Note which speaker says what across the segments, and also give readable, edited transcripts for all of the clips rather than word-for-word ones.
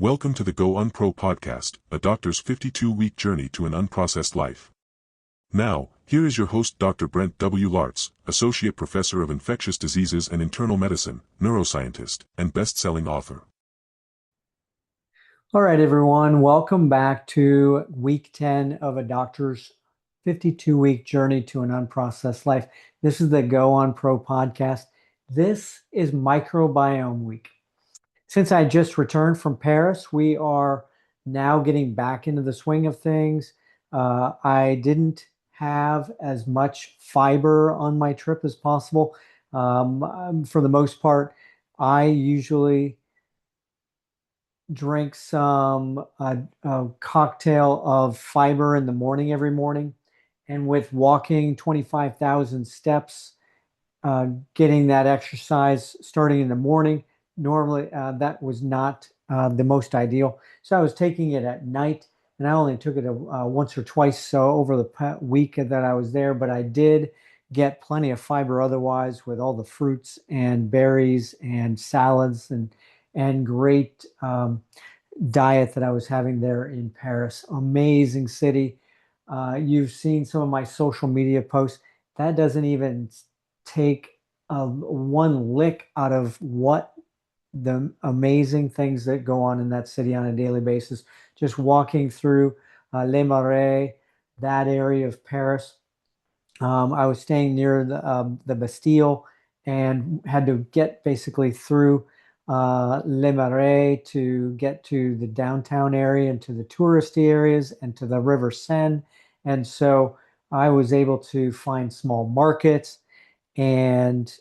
Speaker 1: Welcome to the Go Unpro podcast, a doctor's 52-week journey to an unprocessed life. Now, here is your host Dr. Brent W. Laartz, Associate Professor of Infectious Diseases and Internal Medicine, neuroscientist, and best-selling author.
Speaker 2: All right, everyone, welcome back to week 10 of a doctor's 52-week journey to an unprocessed life. This is the Go Unpro podcast. This is Microbiome Week. Since I just returned from Paris, we are now getting back into the swing of things. I didn't have as much fiber on my trip as possible. For the most part, I usually drink some a cocktail of fiber in the morning every morning. And with walking 25,000 steps, getting that exercise starting in the morning, normally that was not the most ideal. So I was taking it at night, and I only took it once or twice over the week that I was there, but I did get plenty of fiber otherwise with all the fruits and berries and salads and great diet that I was having there in Paris. Amazing city. You've seen some of my social media posts. That doesn't even take one lick out of what the amazing things that go on in that city on a daily basis. Just walking through Les Marais, that area of Paris. I was staying near the Bastille and had to get basically through Les Marais to get to the downtown area and to the touristy areas and to the River Seine. And so I was able to find small markets, and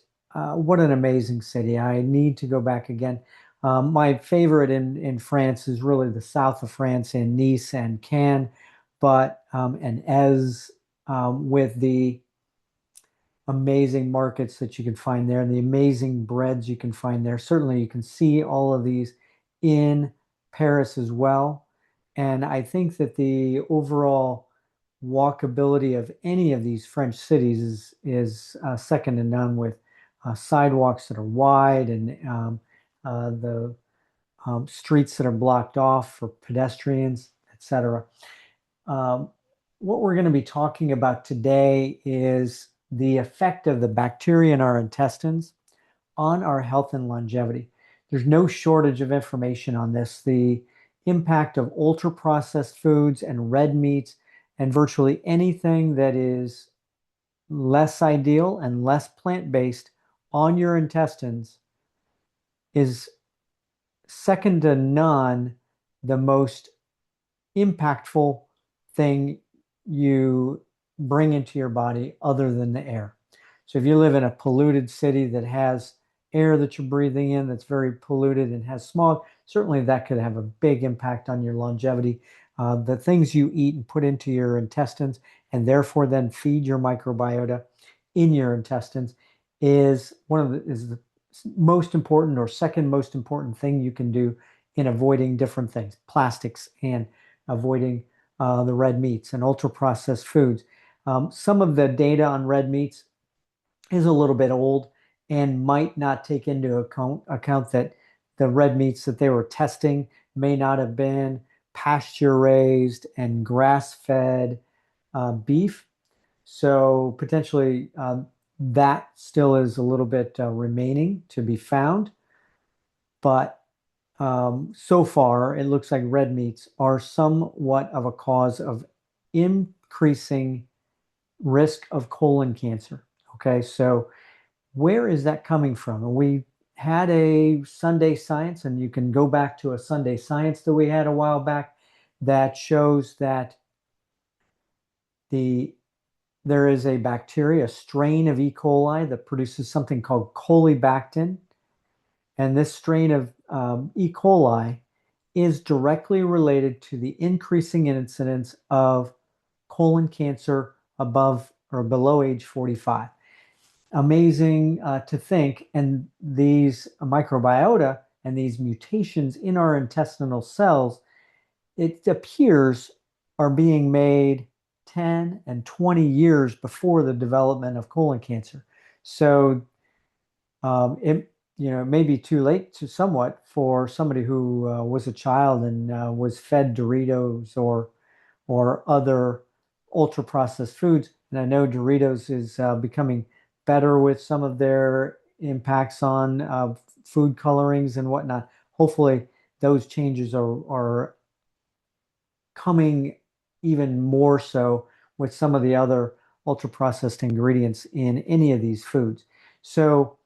Speaker 2: what an amazing city. I need to go back again. My favorite in France is really the south of France in Nice and Cannes, but and Aix, with the amazing markets that you can find there and the amazing breads you can find there. Certainly you can see all of these in Paris as well. And I think that the overall walkability of any of these French cities is second to none, with sidewalks that are wide and the streets that are blocked off for pedestrians, etc. What we're going to be talking about today is the effect of the bacteria in our intestines on our health and longevity. There's no shortage of information on this. The impact of ultra-processed foods and red meats and virtually anything that is less ideal and less plant-based on your intestines is second to none the most impactful thing you bring into your body other than the air. So if you live in a polluted city that has air that you're breathing in that's very polluted and has smog, certainly that could have a big impact on your longevity. The things you eat and put into your intestines and therefore then feed your microbiota in your intestines is the most important or second most important thing you can do in avoiding different things, plastics, and avoiding the red meats and ultra processed foods. Some of the data on red meats is a little bit old and might not take into account that the red meats that they were testing may not have been pasture raised and grass fed beef. So potentially that still is a little bit remaining to be found. But so far, it looks like red meats are somewhat of a cause of increasing risk of colon cancer. Okay, so where is that coming from? And we had a Sunday Science, and you can go back to a Sunday Science that we had a while back that shows that there is a bacteria, a strain of E. coli that produces something called colibactin. And this strain of E. coli is directly related to the increasing incidence of colon cancer above or below age 45. Amazing to think. And these microbiota and these mutations in our intestinal cells, it appears, are being made 10 and 20 years before the development of colon cancer. So it may be too late to somewhat for somebody who was a child and was fed Doritos or other ultra processed foods. And I know Doritos is becoming better with some of their impacts on food colorings and whatnot. Hopefully, those changes are coming even more so with some of the other ultra processed ingredients in any of these foods. So,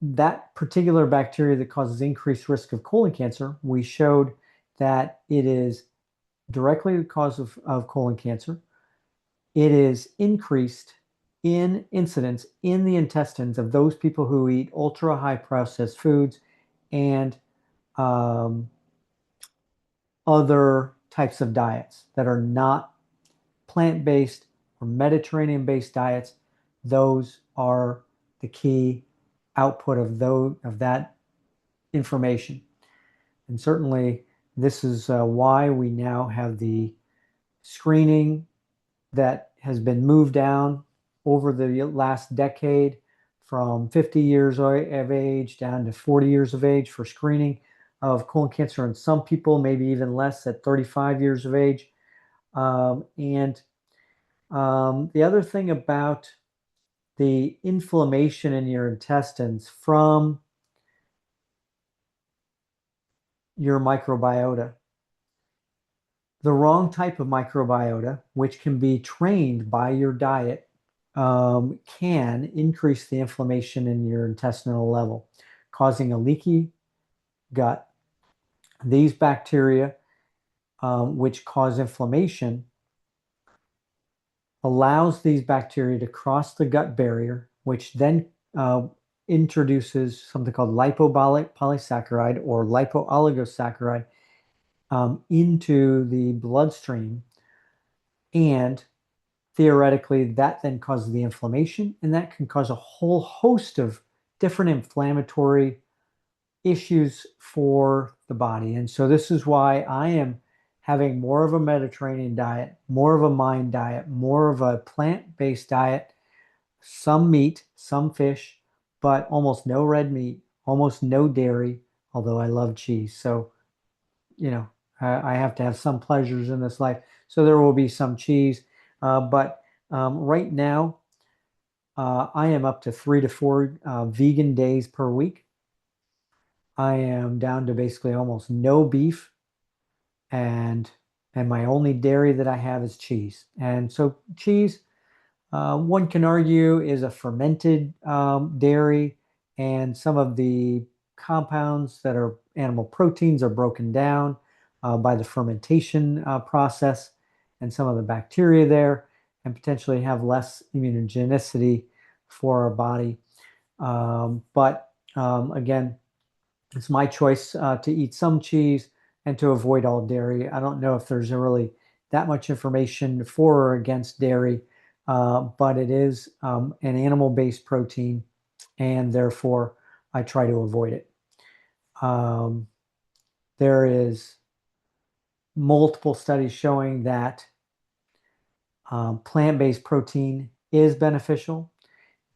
Speaker 2: that particular bacteria that causes increased risk of colon cancer, we showed that it is directly the cause of colon cancer. It is increased in incidence in the intestines of those people who eat ultra high processed foods and other types of diets that are not plant-based or Mediterranean-based diets. Those are the key output of that information. And certainly this is why we now have the screening that has been moved down over the last decade from 50 years of age down to 40 years of age for screening of colon cancer, and some people maybe even less at 35 years of age. And the other thing about the inflammation in your intestines from your microbiota, the wrong type of microbiota, which can be trained by your diet, can increase the inflammation in your intestinal level, causing a leaky gut. These bacteria, which cause inflammation, allows these bacteria to cross the gut barrier, which then introduces something called lipopolysaccharide or lipooligosaccharide into the bloodstream. And theoretically, that then causes the inflammation, and that can cause a whole host of different inflammatory issues for the body. And so this is why I am having more of a Mediterranean diet, more of a mind diet, more of a plant-based diet, some meat, some fish, but almost no red meat, almost no dairy, although I love cheese. So, I have to have some pleasures in this life. So there will be some cheese. But right now, I am up to 3 to 4 vegan days per week. I am down to basically almost no beef, and my only dairy that I have is cheese. And so cheese, one can argue, is a fermented dairy, and some of the compounds that are animal proteins are broken down by the fermentation process, and some of the bacteria there, and potentially have less immunogenicity for our body. But again, it's my choice to eat some cheese and to avoid all dairy. I don't know if there's really that much information for or against dairy, but it is an animal-based protein, and therefore I try to avoid it. There is multiple studies showing that plant-based protein is beneficial,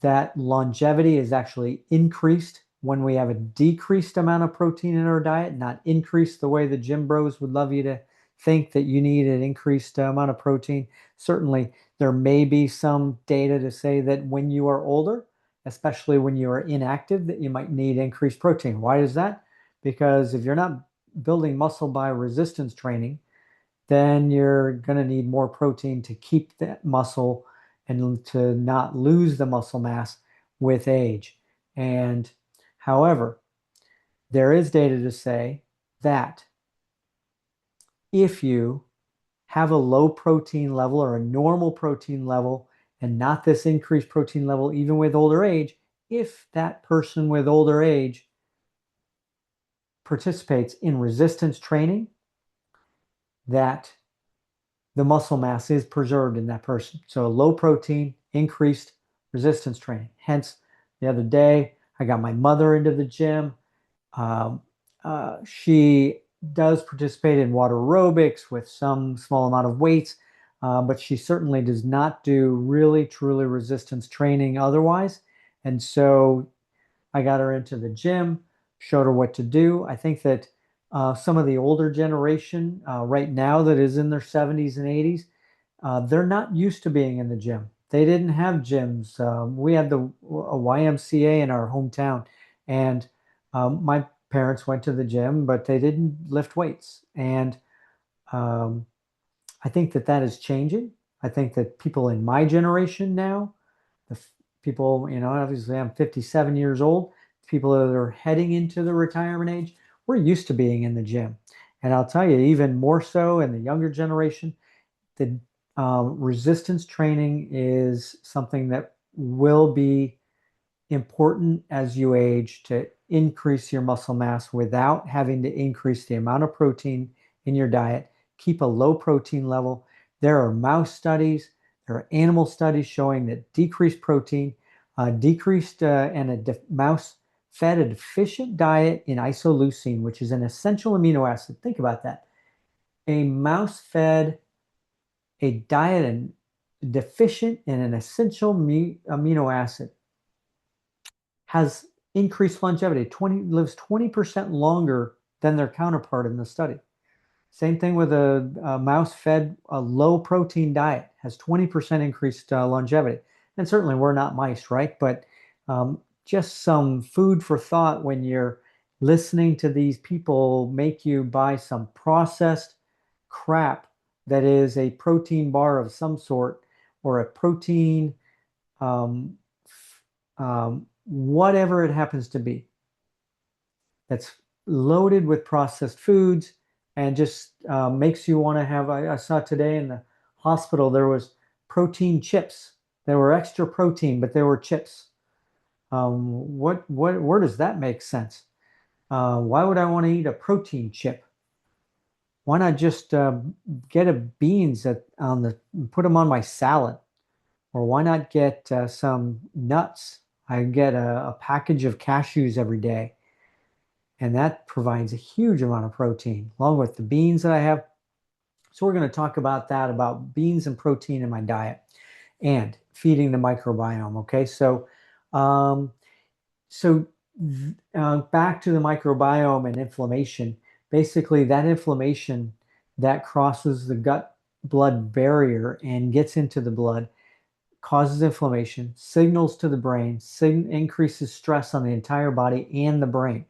Speaker 2: that longevity is actually increased when we have a decreased amount of protein in our diet, not increased the way the gym bros would love you to think that you need an increased amount of protein. Certainly, there may be some data to say that when you are older, especially when you are inactive, that you might need increased protein. Why is that? Because if you're not building muscle by resistance training, then you're going to need more protein to keep that muscle and to not lose the muscle mass with age. And however, there is data to say that if you have a low protein level or a normal protein level and not this increased protein level, even with older age, if that person with older age participates in resistance training, that the muscle mass is preserved in that person. So low protein, increased resistance training. Hence, the other day, I got my mother into the gym. She does participate in water aerobics with some small amount of weights, but she certainly does not do really, truly resistance training otherwise. And so I got her into the gym, showed her what to do. I think that some of the older generation right now that is in their 70s and 80s, they're not used to being in the gym. They didn't have gyms. We had a YMCA in our hometown, and my parents went to the gym, but they didn't lift weights. And um, I think that that is changing. I think that people in my generation now, the people, obviously I'm 57 years old, people that are heading into the retirement age, we're used to being in the gym. And I'll tell you, even more so in the younger generation, the resistance training is something that will be important as you age to increase your muscle mass without having to increase the amount of protein in your diet. Keep a low protein level. There are mouse studies, there are animal studies showing that decreased protein, mouse fed a deficient diet in isoleucine, which is an essential amino acid. Think about that. A mouse fed a diet and deficient in an essential amino acid has increased longevity, lives 20% longer than their counterpart in the study. Same thing with a mouse fed a low protein diet, has 20% increased longevity. And certainly we're not mice, right? But just some food for thought when you're listening to these people make you buy some processed crap that is a protein bar of some sort or a protein um, whatever it happens to be, that's loaded with processed foods and just makes you want to have. I saw today in the hospital there was protein chips. They were extra protein, but they were chips. Where does that make sense? Why would I want to eat a protein chip? Why not just get a beans put them on my salad? Or why not get some nuts? I get a package of cashews every day, and that provides a huge amount of protein, along with the beans that I have. So we're going to talk about that, about beans and protein in my diet and feeding the microbiome. Okay, um, so back to the microbiome and inflammation. Basically, that inflammation that crosses the gut-blood barrier and gets into the blood causes inflammation, signals to the brain, increases stress on the entire body and the brain.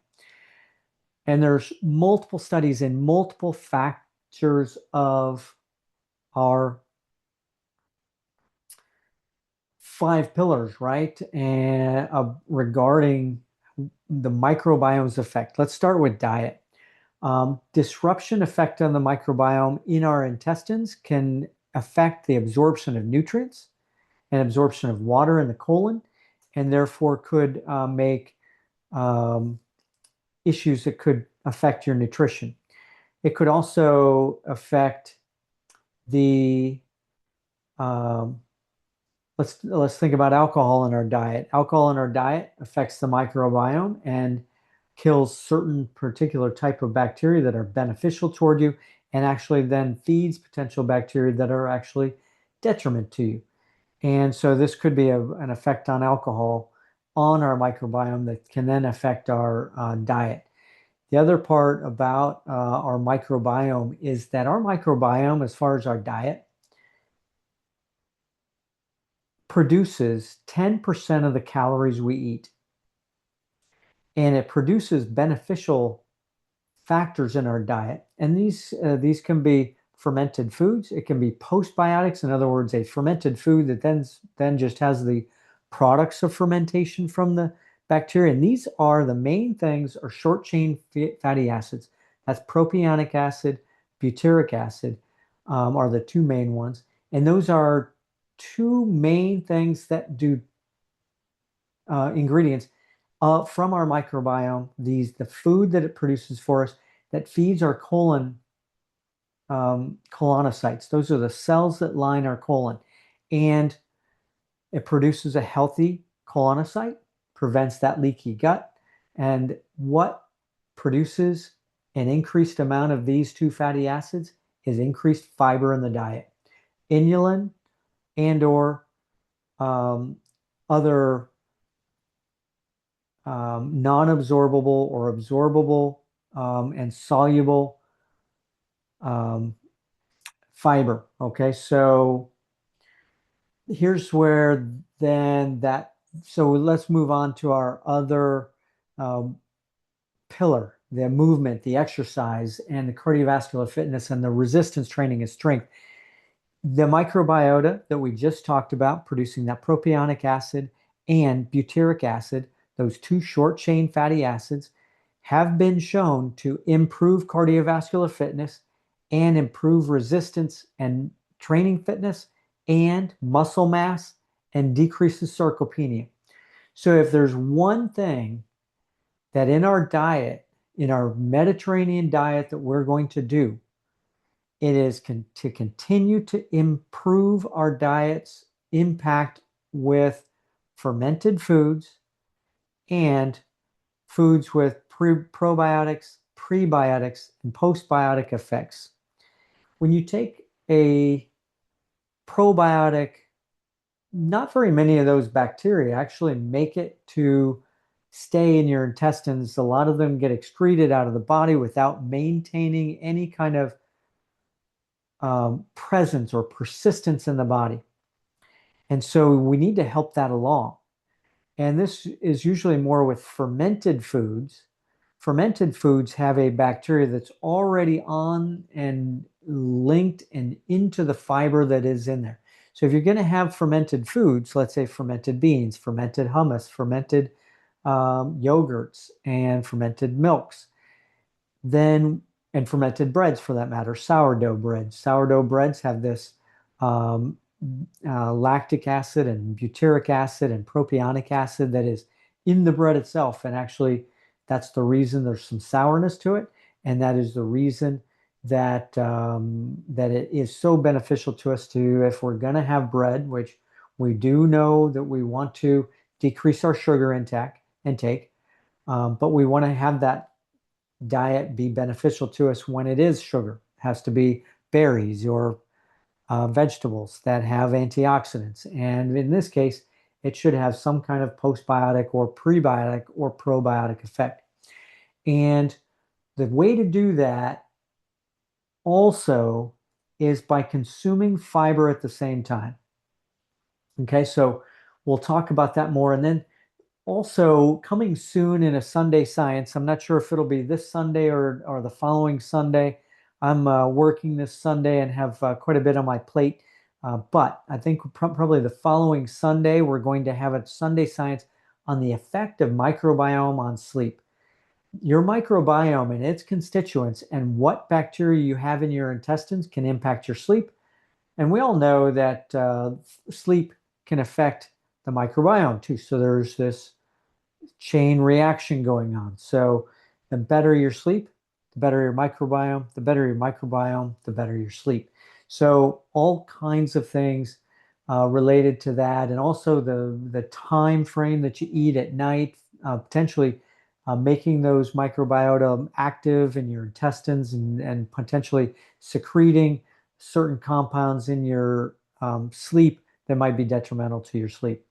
Speaker 2: And there's multiple studies in multiple factors of our 5 pillars, right? And regarding the microbiome's effect. Let's start with diet. Disruption effect on the microbiome in our intestines can affect the absorption of nutrients and absorption of water in the colon, and therefore could make issues that could affect your nutrition. It could also affect the let's think about alcohol in our diet. Alcohol in our diet affects the microbiome and kills certain particular type of bacteria that are beneficial toward you, and actually then feeds potential bacteria that are actually detriment to you. And so this could be an effect on alcohol on our microbiome that can then affect our diet. The other part about our microbiome is that our microbiome, as far as our diet, produces 10% of the calories we eat. And it produces beneficial factors in our diet. And these can be fermented foods. It can be postbiotics, in other words, a fermented food that then just has the products of fermentation from the bacteria. And these are the main things are short chain fatty acids. That's propionic acid, butyric acid are the two main ones. And those are two main things that do ingredients from our microbiome. The food that it produces for us that feeds our colon, colonocytes. Those are the cells that line our colon. And it produces a healthy colonocyte, prevents that leaky gut. And what produces an increased amount of these two fatty acids is increased fiber in the diet. Inulin and or other non-absorbable or absorbable and soluble um, fiber. Okay, so here's where then that, so let's move on to our other um, pillar, the movement, the exercise, and the cardiovascular fitness and the resistance training and strength. The microbiota that we just talked about, producing that propionic acid and butyric acid, those two short chain fatty acids, have been shown to improve cardiovascular fitness and improve resistance and training fitness and muscle mass and decreases sarcopenia. So if there's one thing that in our diet, in our Mediterranean diet that we're going to do, it is to continue to improve our diet's impact with fermented foods and foods with probiotics, prebiotics, and postbiotic effects. When you take a probiotic, not very many of those bacteria actually make it to stay in your intestines. A lot of them get excreted out of the body without maintaining any kind of presence or persistence in the body. And so we need to help that along. And this is usually more with fermented foods. Fermented foods have a bacteria that's already on and linked and into the fiber that is in there. So if you're going to have fermented foods, let's say fermented beans, fermented hummus, fermented yogurts, and fermented milks, then, and fermented breads for that matter, sourdough breads. Sourdough breads have this um, lactic acid and butyric acid and propionic acid that is in the bread itself. And actually, that's the reason there's some sourness to it. And that is the reason that that it is so beneficial to us to, if we're going to have bread, which we do know that we want to decrease our sugar intake, but we want to have that diet be beneficial to us when it is sugar. It has to be berries or vegetables that have antioxidants. And in this case, it should have some kind of postbiotic or prebiotic or probiotic effect. And the way to do that also is by consuming fiber at the same time. Okay, so we'll talk about that more. And then also coming soon in a Sunday Science, I'm not sure if it'll be this Sunday or the following Sunday. I'm working this Sunday and have quite a bit on my plate. But I think probably the following Sunday, we're going to have a Sunday Science on the effect of microbiome on sleep. Your microbiome and its constituents and what bacteria you have in your intestines can impact your sleep. And we all know that sleep can affect the microbiome too. So there's this chain reaction going on. So the better your sleep, the better your microbiome, the better your microbiome, the better your sleep. So all kinds of things related to that, and also the time frame that you eat at night, potentially making those microbiota active in your intestines and potentially secreting certain compounds in your sleep that might be detrimental to your sleep.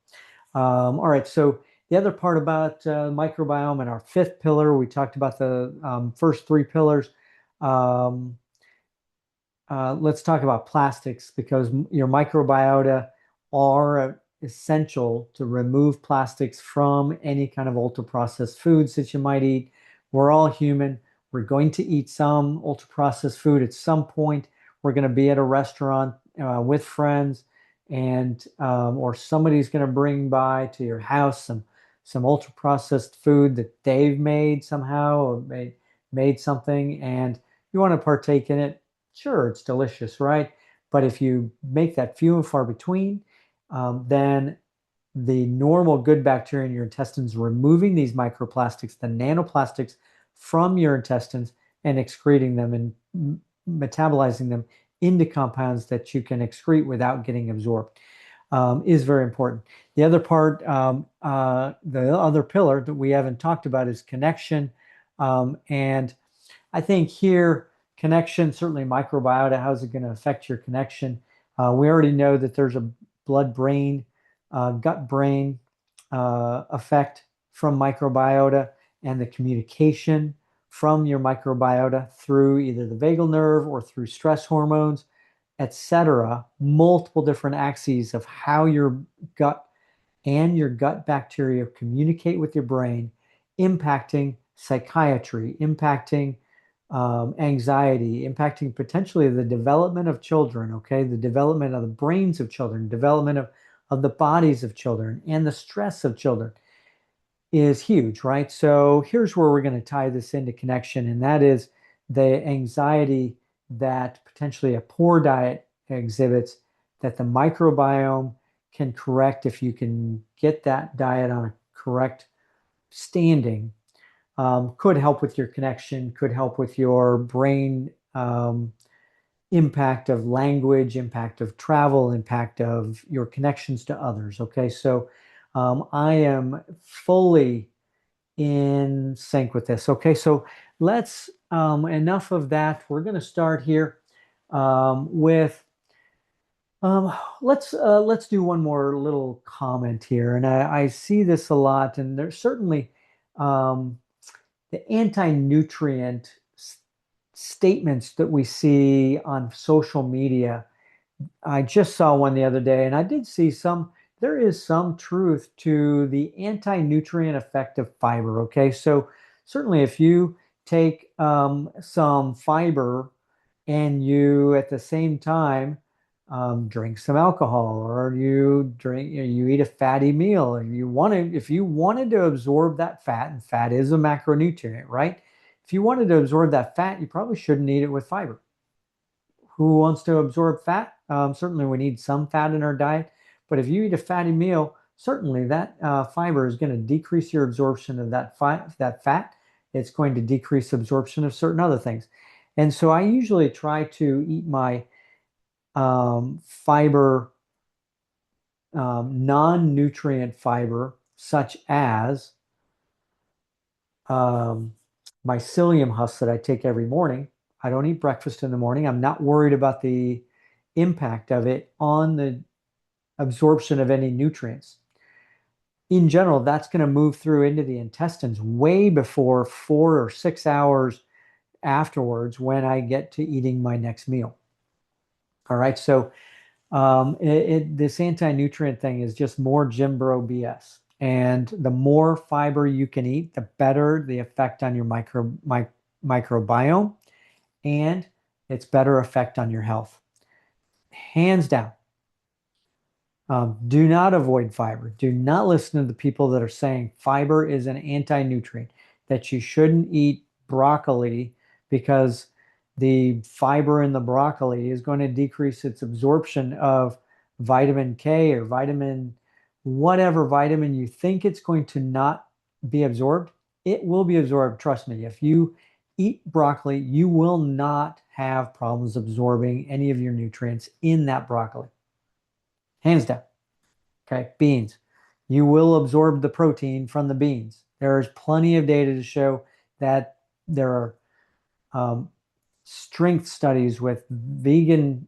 Speaker 2: All right, so the other part about microbiome and our fifth pillar, we talked about the first three pillars. Let's talk about plastics, because your microbiota are essential to remove plastics from any kind of ultra-processed foods that you might eat. We're all human. We're going to eat some ultra-processed food at some point. We're going to be at a restaurant with friends, and or somebody's going to bring by to your house some ultra-processed food that they've made somehow, or made something, and you want to partake in it. Sure, it's delicious, right? But if you make that few and far between, then the normal good bacteria in your intestines removing these microplastics, the nanoplastics from your intestines, and excreting them and metabolizing them into compounds that you can excrete without getting absorbed, is very important. The other part, the other pillar that we haven't talked about is connection. And I think here, connection, certainly microbiota, how's it going to affect your connection? We already know that there's a blood-brain, gut-brain effect from microbiota and the communication from your microbiota through either the vagal nerve or through stress hormones, etc. Multiple different axes of how your gut and your gut bacteria communicate with your brain, impacting psychiatry, impacting anxiety, impacting potentially the development of children, okay? The development of the brains of children, development of the bodies of children, and the stress of children is huge, right? So here's where we're going to tie this into connection, and that is the anxiety that potentially a poor diet exhibits that the microbiome can correct if you can get that diet on a correct standing. Could help with your connection, could help with your brain impact of language, impact of travel, impact of your connections to others. Okay, so I am fully in sync with this. Okay, so let's enough of that. We're going to start here with let's do one more little comment here, and I see this a lot, and there's certainly the anti-nutrient statements that we see on social media. I just saw one the other day, and I did see there is some truth to the anti-nutrient effect of fiber. Okay, so certainly if you take some fiber and you at the same time drink some alcohol, or you eat a fatty meal, and if you wanted to absorb that fat, and fat is a macronutrient, right? If you wanted to absorb that fat, you probably shouldn't eat it with fiber. Who wants to absorb fat? Certainly we need some fat in our diet, but if you eat a fatty meal, certainly that fiber is going to decrease your absorption of that fat. It's going to decrease absorption of certain other things. And so I usually try to eat my fiber, non-nutrient fiber, such as mycelium husks that I take every morning. I don't eat breakfast in the morning. I'm not worried about the impact of it on the absorption of any nutrients. In general, that's going to move through into the intestines way before 4 or 6 hours afterwards when I get to eating my next meal. All right, so this anti-nutrient thing is just more Jim Bro BS. And the more fiber you can eat, the better the effect on your microbiome, and its better effect on your health. Hands down. Do not avoid fiber. Do not listen to the people that are saying fiber is an anti-nutrient, that you shouldn't eat broccoli because the fiber in the broccoli is going to decrease its absorption of vitamin K or whatever vitamin you think it's going to not be absorbed. It will be absorbed. Trust me. If you eat broccoli, you will not have problems absorbing any of your nutrients in that broccoli. Hands down. Okay, beans. You will absorb the protein from the beans. There is plenty of data to show that there are strength studies with vegan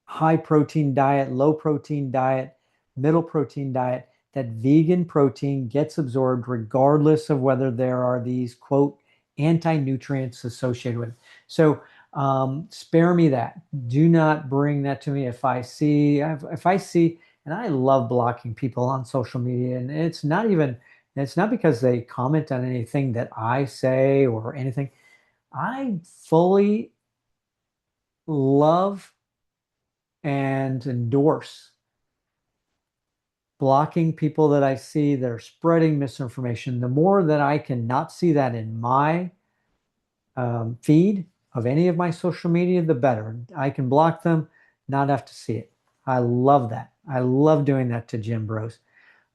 Speaker 2: high protein diet, low protein diet, middle protein diet, that vegan protein gets absorbed regardless of whether there are these, quote, anti-nutrients associated with it. So spare me that. Do not bring that to me. If I see, and I love blocking people on social media, and it's not because they comment on anything that I say or anything. I fully love and endorse blocking people that I see that are spreading misinformation. The more that I can not see that in my feed of any of my social media, the better. I can block them, not have to see it. I love that. I love doing that to gym bros.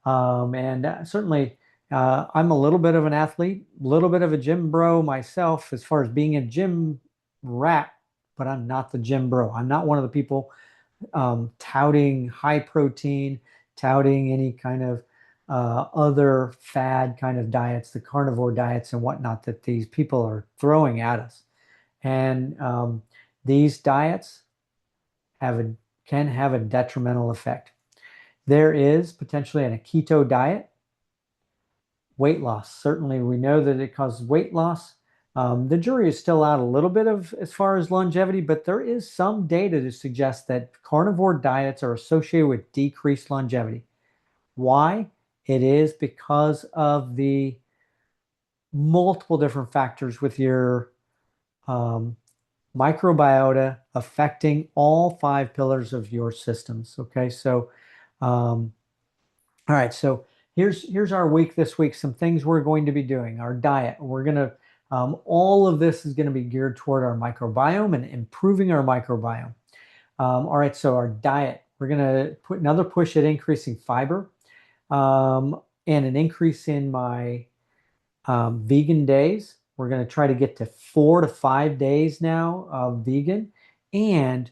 Speaker 2: Certainly, I'm a little bit of an athlete, a little bit of a gym bro myself as far as being a gym rat, but I'm not the gym bro. I'm not one of the people touting high protein, touting any kind of other fad kind of diets, the carnivore diets and whatnot that these people are throwing at us. And these diets can have a detrimental effect. There is potentially a keto diet weight loss. Certainly, we know that it causes weight loss. The jury is still out a little bit of as far as longevity, but there is some data to suggest that carnivore diets are associated with decreased longevity. Why? It is because of the multiple different factors with your um, microbiota affecting all 5 pillars of your systems. Okay, so all right, so here's our week this week. Some things we're going to be doing. Our diet. We're gonna all of this is going to be geared toward our microbiome and improving our microbiome. All right, so our diet. We're gonna put another push at increasing fiber and an increase in my vegan days. We're going to try to get to 4 to 5 days now of vegan and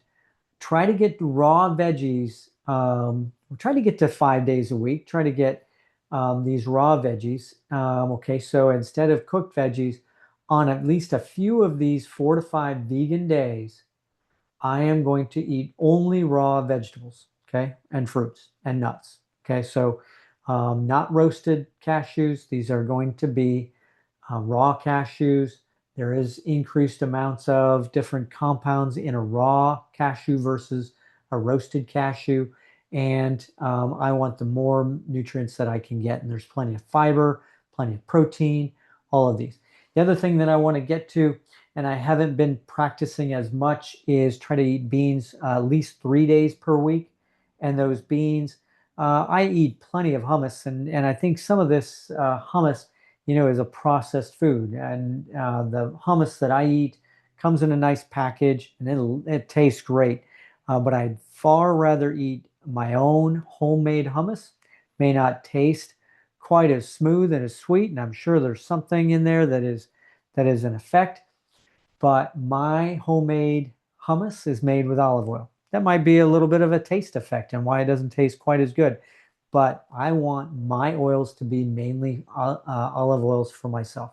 Speaker 2: try to get raw veggies. We'll try to get to 5 days a week, try to get these raw veggies. Okay, so instead of cooked veggies, on at least a few of these 4 to 5 vegan days, I am going to eat only raw vegetables, okay, and fruits and nuts. Okay, so not roasted cashews. These are going to be raw cashews. There is increased amounts of different compounds in a raw cashew versus a roasted cashew. And I want the more nutrients that I can get. And there's plenty of fiber, plenty of protein, all of these. The other thing that I want to get to, and I haven't been practicing as much, is try to eat beans at least 3 days per week. And those beans, I eat plenty of hummus, and I think some of this hummus, is a processed food. And the hummus that I eat comes in a nice package, and it tastes great. But I'd far rather eat my own homemade hummus. May not taste quite as smooth and as sweet, and I'm sure there's something in there that is an effect. But my homemade hummus is made with olive oil. That might be a little bit of a taste effect and why it doesn't taste quite as good. But I want my oils to be mainly olive oils for myself.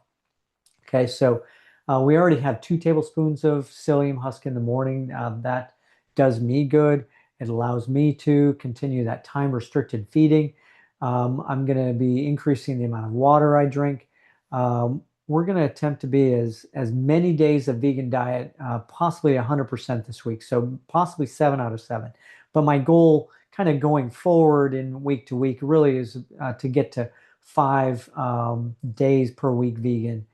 Speaker 2: Okay, so we already have 2 tablespoons of psyllium husk in the morning. That does me good. It allows me to continue that time-restricted feeding. I'm going to be increasing the amount of water I drink. We're going to attempt to be as many days of vegan diet, possibly 100% this week. So possibly 7 out of 7. But my goal kind of going forward in week to week really is to get to 5 days per week vegan.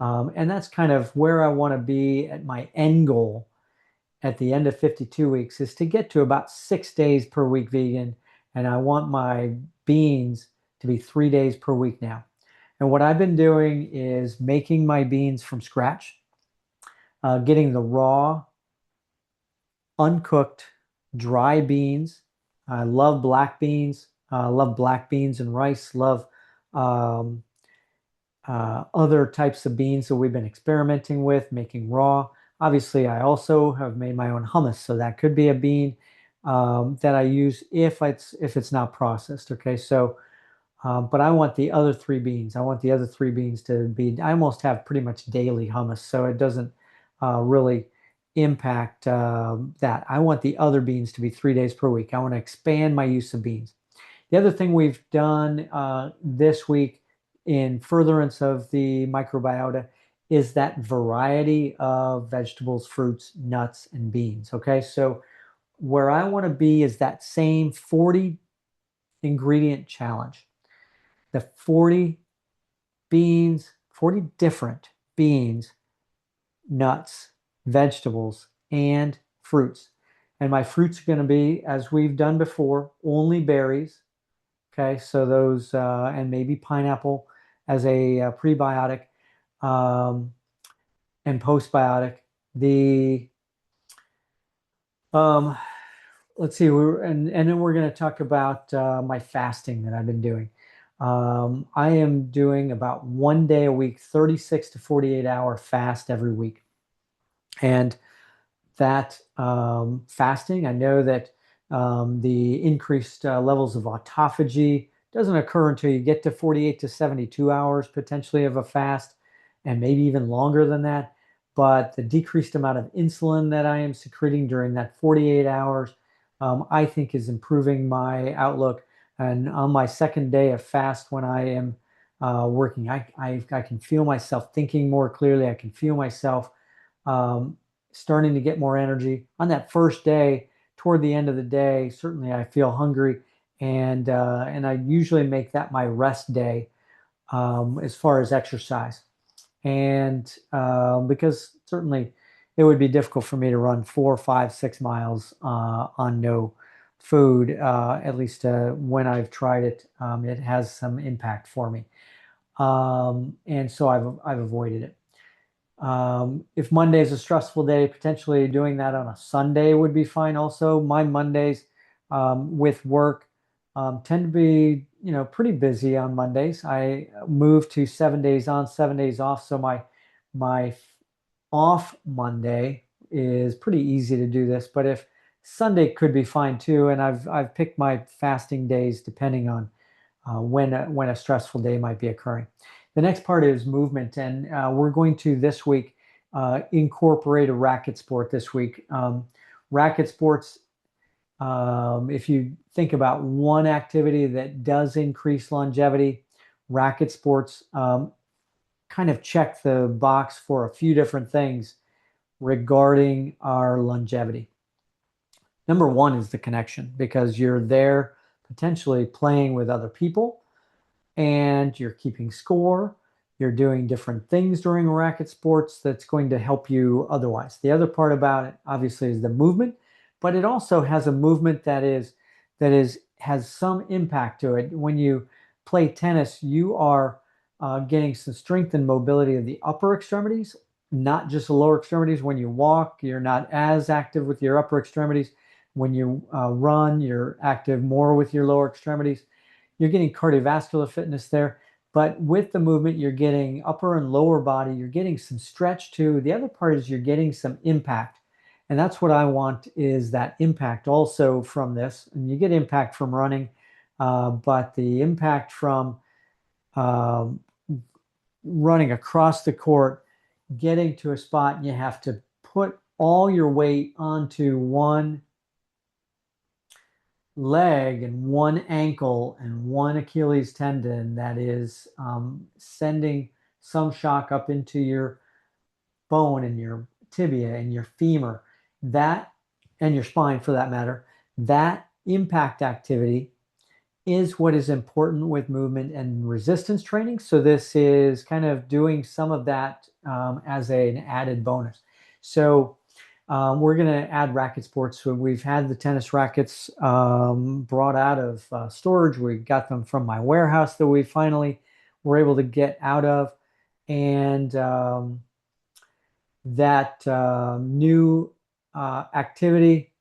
Speaker 2: And that's kind of where I want to be at my end goal at the end of 52 weeks, is to get to about 6 days per week vegan. And I want my beans to be 3 days per week now. And what I've been doing is making my beans from scratch, getting the raw, uncooked, dry beans. I love black beans. Love black beans and rice. Love other types of beans that we've been experimenting with, making raw. Obviously, I also have made my own hummus, so that could be a bean that I use if it's not processed. Okay, so but I want the other 3 beans. I want the other 3 beans to be. I almost have pretty much daily hummus, so it doesn't really impact that. I want the other beans to be 3 days per week. I want to expand my use of beans. The other thing we've done this week in furtherance of the microbiota is that variety of vegetables, fruits, nuts, and beans. Okay, so where I want to be is that same 40 ingredient challenge. The 40 beans, 40 different beans, nuts, vegetables, and fruits. And my fruits are going to be, as we've done before, only berries. Okay, so those, and maybe pineapple as a prebiotic and postbiotic. The let's see, and then we're going to talk about my fasting that I've been doing. I am doing about 1 day a week, 36 to 48-hour fast every week. And that fasting, I know that the increased levels of autophagy doesn't occur until you get to 48 to 72 hours potentially of a fast, and maybe even longer than that. But the decreased amount of insulin that I am secreting during that 48 hours, I think is improving my outlook. And on my second day of fast, when I am working. I can feel myself thinking more clearly. I can feel myself starting to get more energy. On that first day, toward the end of the day, certainly I feel hungry, and I usually make that my rest day as far as exercise. And because certainly it would be difficult for me to run 4, 5, 6 miles on no food. At least when I've tried it, it has some impact for me. And so I've avoided it. If Monday is a stressful day, potentially doing that on a Sunday would be fine also. My Mondays with work tend to be, pretty busy on Mondays. I moved to 7 days on, 7 days off. So my off Monday is pretty easy to do this, but if Sunday could be fine too. And I've picked my fasting days depending on when a stressful day might be occurring. The next part is movement, and we're going to this week incorporate a racket sport this week. Racket sports, if you think about one activity that does increase longevity, racket sports kind of check the box for a few different things regarding our longevity. Number one is the connection, because you're there potentially playing with other people and you're keeping score. You're doing different things during racket sports that's going to help you otherwise. The other part about it, obviously, is the movement, but it also has a movement that has some impact to it. When you play tennis, you are getting some strength and mobility of the upper extremities, not just the lower extremities. When you walk, you're not as active with your upper extremities. When you run, you're active more with your lower extremities. You're getting cardiovascular fitness there. But with the movement, you're getting upper and lower body. You're getting some stretch too. The other part is you're getting some impact. And that's what I want, is that impact also from this. And you get impact from running, but the impact from running across the court, getting to a spot, and you have to put all your weight onto one leg and one ankle and one Achilles tendon that is sending some shock up into your bone and your tibia and your femur, that, and your spine for that matter. That impact activity is what is important with movement and resistance training. So this is kind of doing some of that as an added bonus. So we're going to add racket sports. So we've had the tennis rackets brought out of storage. We got them from my warehouse that we finally were able to get out of. And that new activity,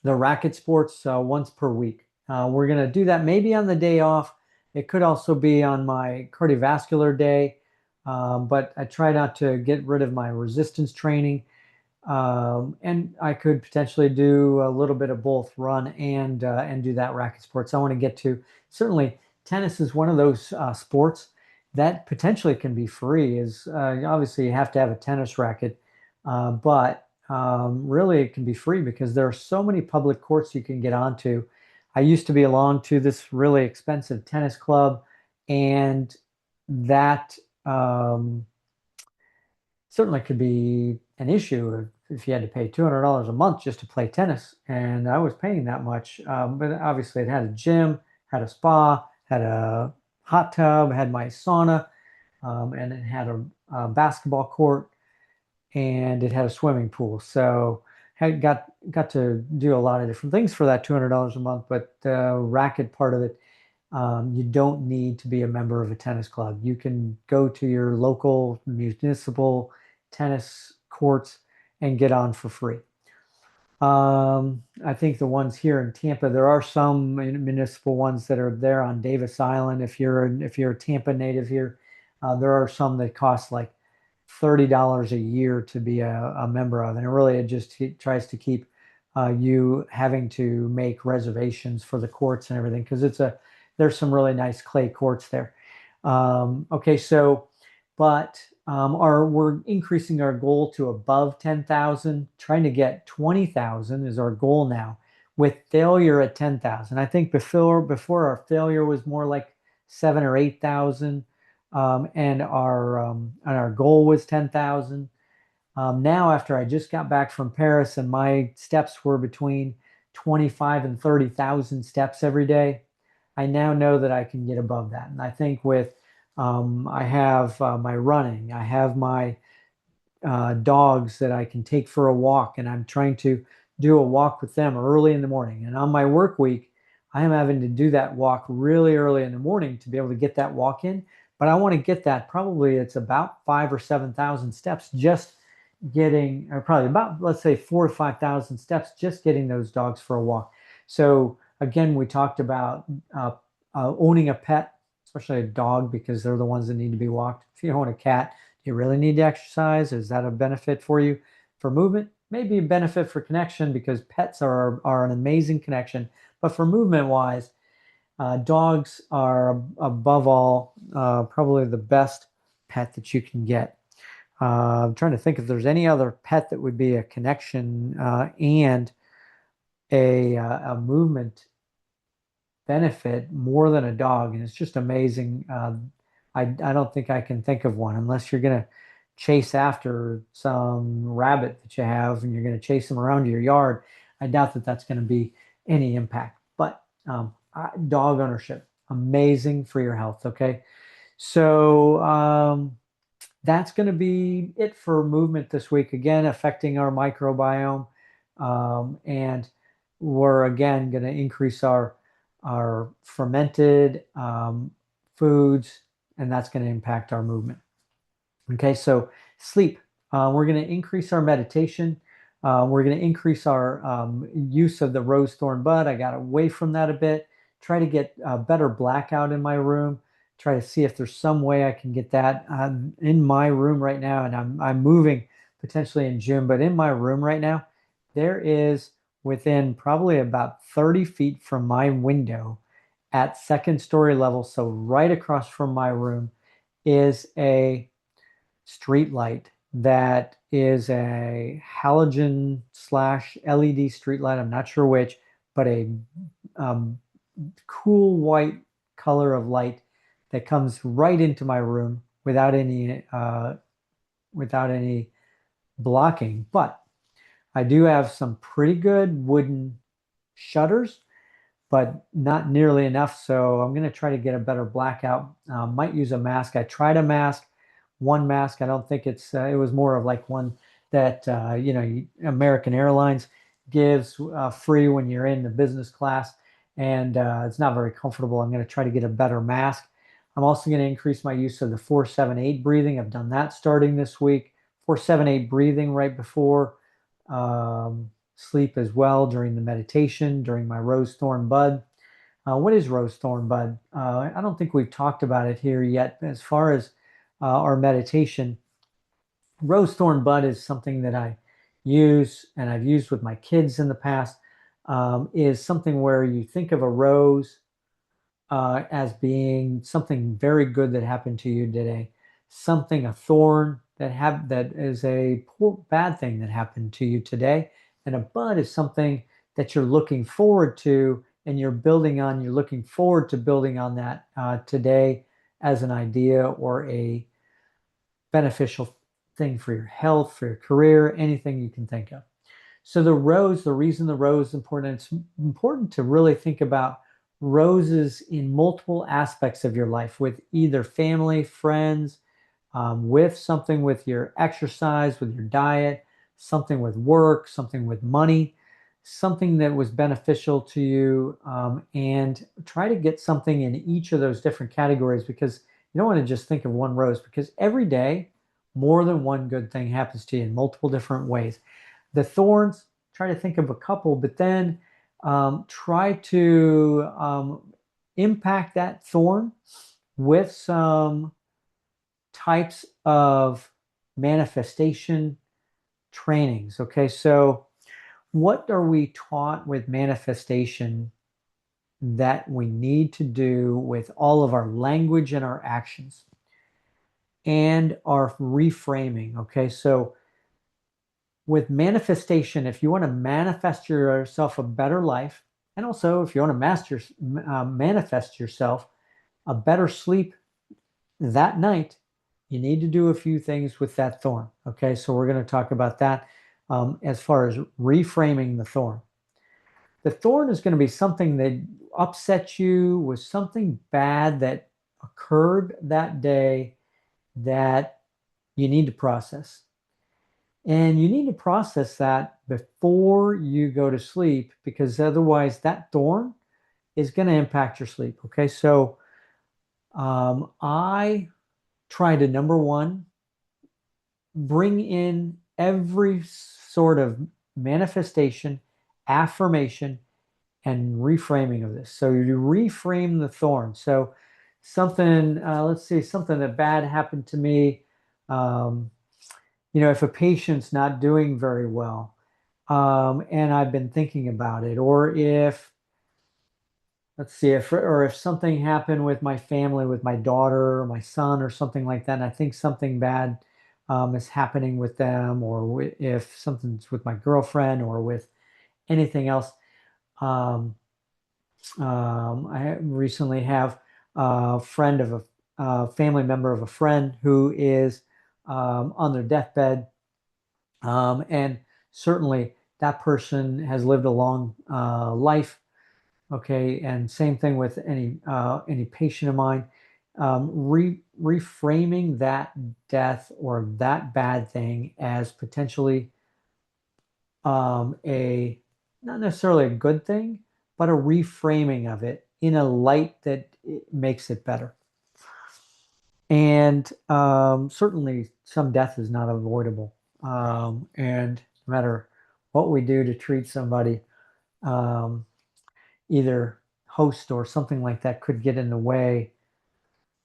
Speaker 2: the racket sports, once per week. We're going to do that maybe on the day off. It could also be on my cardiovascular day. But I try not to get rid of my resistance training. And I could potentially do a little bit of both, run and do that racket sports. I want to get to, certainly tennis is one of those sports that potentially can be free. Obviously you have to have a tennis racket, but really it can be free because there are so many public courts you can get onto. I used to belong to this really expensive tennis club, and that certainly could be an issue if you had to pay $200 a month just to play tennis. And I was paying that much, but obviously it had a gym, had a spa, had a hot tub, had my sauna, and it had a basketball court, and it had a swimming pool. So had got to do a lot of different things for that $200 a month. But the racket part of it, you don't need to be a member of a tennis club. You can go to your local municipal tennis courts and get on for free. I think the ones here in Tampa, there are some municipal ones that are there on Davis Island. If you're a Tampa native here, there are some that cost like $30 a year to be a member of, and it just tries to keep you having to make reservations for the courts and everything, because there's some really nice clay courts there. Okay, so, but we're increasing our goal to above 10,000, trying to get 20,000 is our goal now, with failure at 10,000. I think before our failure was more like or 8,000, and our goal was 10,000. Now, after I just got back from Paris and my steps were between 25 and 30,000 steps every day, I now know that I can get above that. And I think I have my running, I have my dogs that I can take for a walk, and I'm trying to do a walk with them early in the morning. And on my work week, I am having to do that walk really early in the morning to be able to get that walk in. But I want to get that, probably it's about 5 or 7,000 steps, just getting, or probably about, let's say, 4 to 5,000 steps, just getting those dogs for a walk. So again, we talked about owning a pet, especially a dog, because they're the ones that need to be walked. If you own a cat, do you really need to exercise? Is that a benefit for you for movement? Maybe a benefit for connection, because pets are an amazing connection. But for movement wise, dogs are above all probably the best pet that you can get. I'm trying to think if there's any other pet that would be a connection and a movement benefit more than a dog. And it's just amazing. I don't think I can think of one, unless you're going to chase after some rabbit that you have and you're going to chase them around your yard. I doubt that that's going to be any impact. But dog ownership, amazing for your health. Okay. So that's going to be it for movement this week. Again, affecting our microbiome. And we're again going to increase our fermented foods, and that's going to impact our movement. Okay, so sleep. We're going to increase our meditation. We're going to increase our use of the rose thorn bud. I got away from that a bit. Try to get a better blackout in my room. Try to see if there's some way I can get that in my room right now. And I'm moving potentially in June, but in my room right now, there is, within probably about 30 feet from my window at second story level, so right across from my room, is a street light that is a halogen slash LED street light. I'm not sure which, but a cool white color of light that comes right into my room without any blocking. But I do have some pretty good wooden shutters, but not nearly enough. So I'm going to try to get a better blackout. Might use a mask. I tried a mask, one mask. I don't think it was more of like one that, American Airlines gives free when you're in the business class. And it's not very comfortable. I'm going to try to get a better mask. I'm also going to increase my use of the 4-7-8 breathing. I've done that starting this week. 4-7-8 breathing right before sleep as well, during the meditation, during my rose thorn bud. What is rose thorn bud? I don't think we've talked about it here yet. As far as our meditation, rose thorn bud is something that I use, and I've used with my kids in the past. Is something where you think of a rose as being something very good that happened to you today, something, a thorn that is a bad thing that happened to you today, and a bud is something that you're looking forward to and you're looking forward to building on that today as an idea or a beneficial thing for your health, for your career, anything you can think of. So the reason the rose is important, it's important to really think about roses in multiple aspects of your life, with either family, friends, with something with your exercise, with your diet, something with work, something with money, something that was beneficial to you, and try to get something in each of those different categories, because you don't want to just think of one rose, because every day more than one good thing happens to you in multiple different ways. The thorns, try to think of a couple, but then try to impact that thorn with some types of manifestation trainings. Okay, so what are we taught with manifestation that we need to do with all of our language and our actions and our reframing? Okay, so with manifestation, if you want to manifest yourself a better life, and also if you want to manifest yourself a better sleep that night, you need to do a few things with that thorn. Okay, so we're going to talk about that as far as reframing the thorn. The thorn is going to be something that upset you, was something bad that occurred that day that you need to process. And you need to process that before you go to sleep, because otherwise that thorn is going to impact your sleep. Okay, so I try to, number one, bring in every sort of manifestation, affirmation, and reframing of this. So you reframe the thorn. So something, let's see, something that bad happened to me. If a patient's not doing very well, and I've been thinking about it, or if, let's see, if something happened with my family, with my daughter or my son or something like that, and I think something bad is happening with them, or if something's with my girlfriend or with anything else. I recently have a friend of a family member of a friend who is on their deathbed. And certainly that person has lived a long life. Okay, and same thing with any patient of mine. Reframing that death or that bad thing as potentially a not necessarily a good thing, but a reframing of it in a light that makes it better. And certainly some death is not avoidable. And no matter what we do to treat somebody, um, either host or something like that could get in the way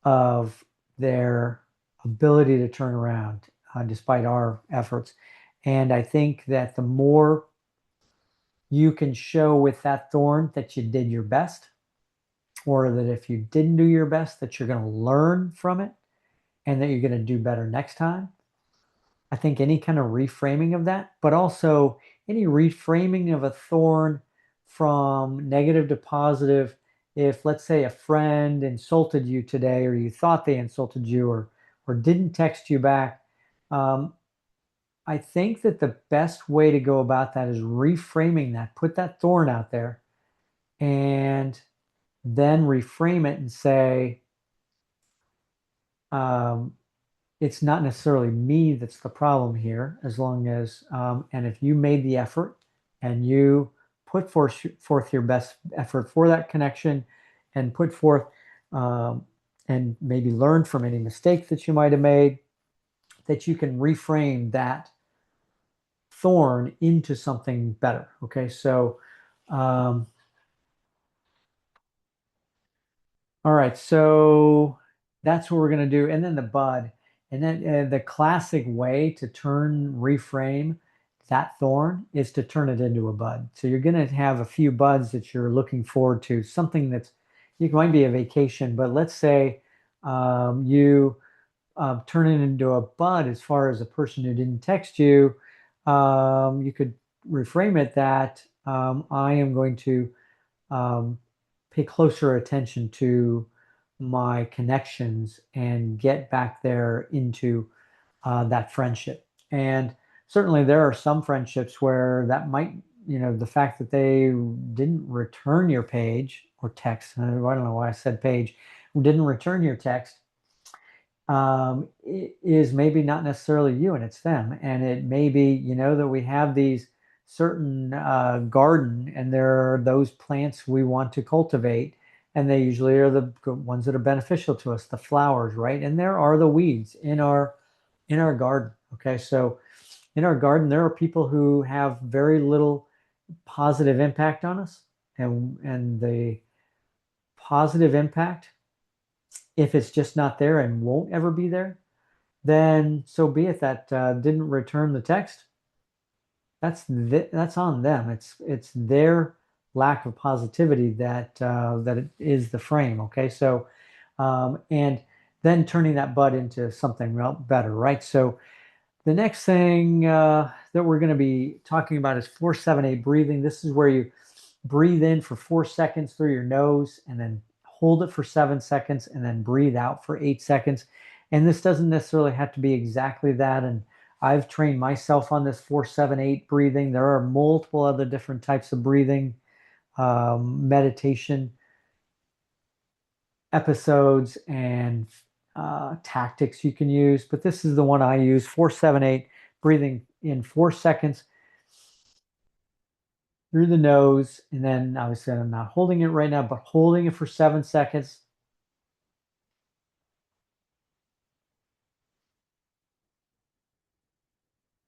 Speaker 2: of their ability to turn around, despite our efforts. And I think that the more you can show with that thorn that you did your best, or that if you didn't do your best, that you're going to learn from it and that you're going to do better next time. I think any kind of reframing of that, but also any reframing of a thorn from negative to positive. If, let's say, a friend insulted you today, or you thought they insulted you, or didn't text you back, I think that the best way to go about that is reframing that, put that thorn out there, and then reframe it and say, it's not necessarily me that's the problem here, as long as, and if you made the effort and you put forth your best effort for that connection, and put forth, and maybe learn from any mistake that you might have made, that you can reframe that thorn into something better. Okay, so all right, so that's what we're going to do. And then the bud. And then the classic way to reframe that thorn is to turn it into a bud. So you're going to have a few buds that you're looking forward to, something that's, it might be a vacation, but let's say you turn it into a bud as far as a person who didn't text you. You could reframe it that I am going to pay closer attention to my connections and get back there into that friendship. And certainly there are some friendships where that might, the fact that they didn't return your page or text, I don't know why I said page, didn't return your text, is maybe not necessarily you, and it's them. And it may be, that we have these certain garden, and there are those plants we want to cultivate, and they usually are the ones that are beneficial to us, the flowers, right? And there are the weeds in our garden. Okay, so in our garden there are people who have very little positive impact on us, and the positive impact, if it's just not there and won't ever be there, then so be it. That didn't return the text, that's on them. It's their lack of positivity that it is the frame. Okay, so and then turning that bud into something better, right? So the next thing that we're going to be talking about is 4-7-8 breathing. This is where you breathe in for 4 seconds through your nose, and then hold it for 7 seconds, and then breathe out for 8 seconds. And this doesn't necessarily have to be exactly that. And I've trained myself on this 4-7-8 breathing. There are multiple other different types of breathing, meditation episodes and tactics you can use. But this is the one I use, 4-7-8, breathing in 4 seconds through the nose. And then obviously I'm not holding it right now, but holding it for 7 seconds.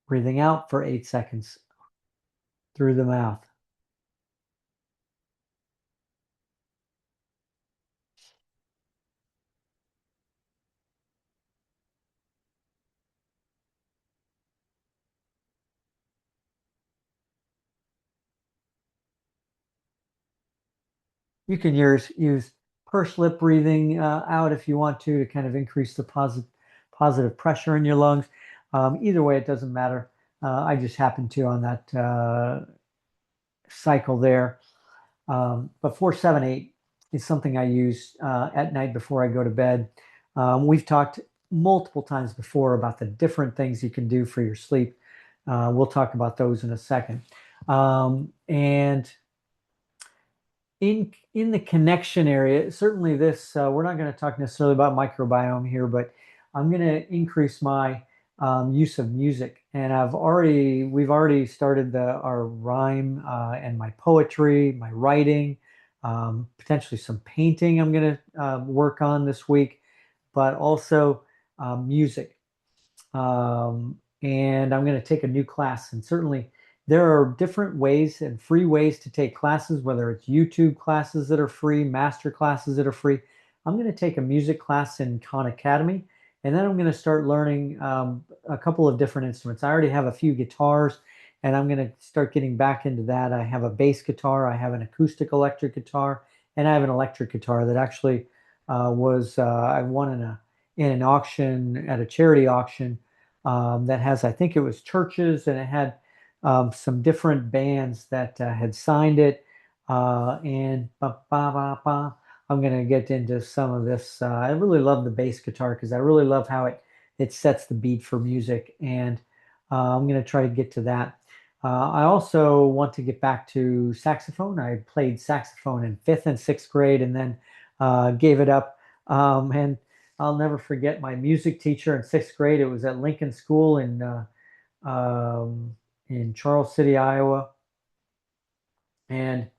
Speaker 2: Breathing out for 8 seconds through the mouth. You can use pursed lip breathing out if you want to kind of increase the positive pressure in your lungs. Either way, it doesn't matter. I just happen to on that cycle there. But 4-7-8 is something I use at night before I go to bed. We've talked multiple times before about the different things you can do for your sleep. We'll talk about those in a second. And in the connection area, certainly this, we're not going to talk necessarily about microbiome here, but I'm going to increase my use of music. And we've already started our rhyme and my poetry, my writing, potentially some painting I'm going to work on this week, but also music. And I'm going to take a new class. And certainly there are different ways and free ways to take classes, whether it's YouTube classes that are free, master classes that are free. I'm going to take a music class in Khan Academy, and then I'm going to start learning a couple of different instruments. I already have a few guitars, and I'm going to start getting back into that. I have a bass guitar, I have an acoustic electric guitar, and I have an electric guitar that actually I won in an auction, at a charity auction, that has, I think it was churches, and it had some different bands that had signed it. And I'm going to get into some of this. I really love the bass guitar because I really love how it sets the beat for music. And I'm going to try to get to that. I also want to get back to saxophone. I played saxophone in 5th and 6th grade and then gave it up. And I'll never forget my music teacher in 6th grade. It was at Lincoln School in Charles City, Iowa. And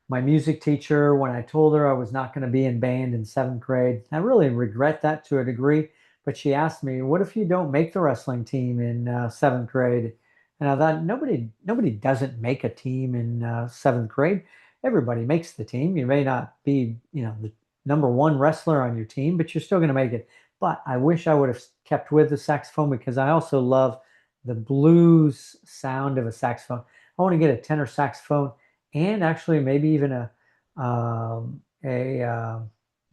Speaker 2: my music teacher, when I told her I was not going to be in band in 7th grade, I really regret that to a degree, but she asked me, what if you don't make the wrestling team in 7th grade? And I thought, nobody doesn't make a team in 7th grade. Everybody makes the team. You may not be, the number one wrestler on your team, but you're still going to make it. But I wish I would have kept with the saxophone because I also love the blues sound of a saxophone. I want to get a tenor saxophone and actually maybe even not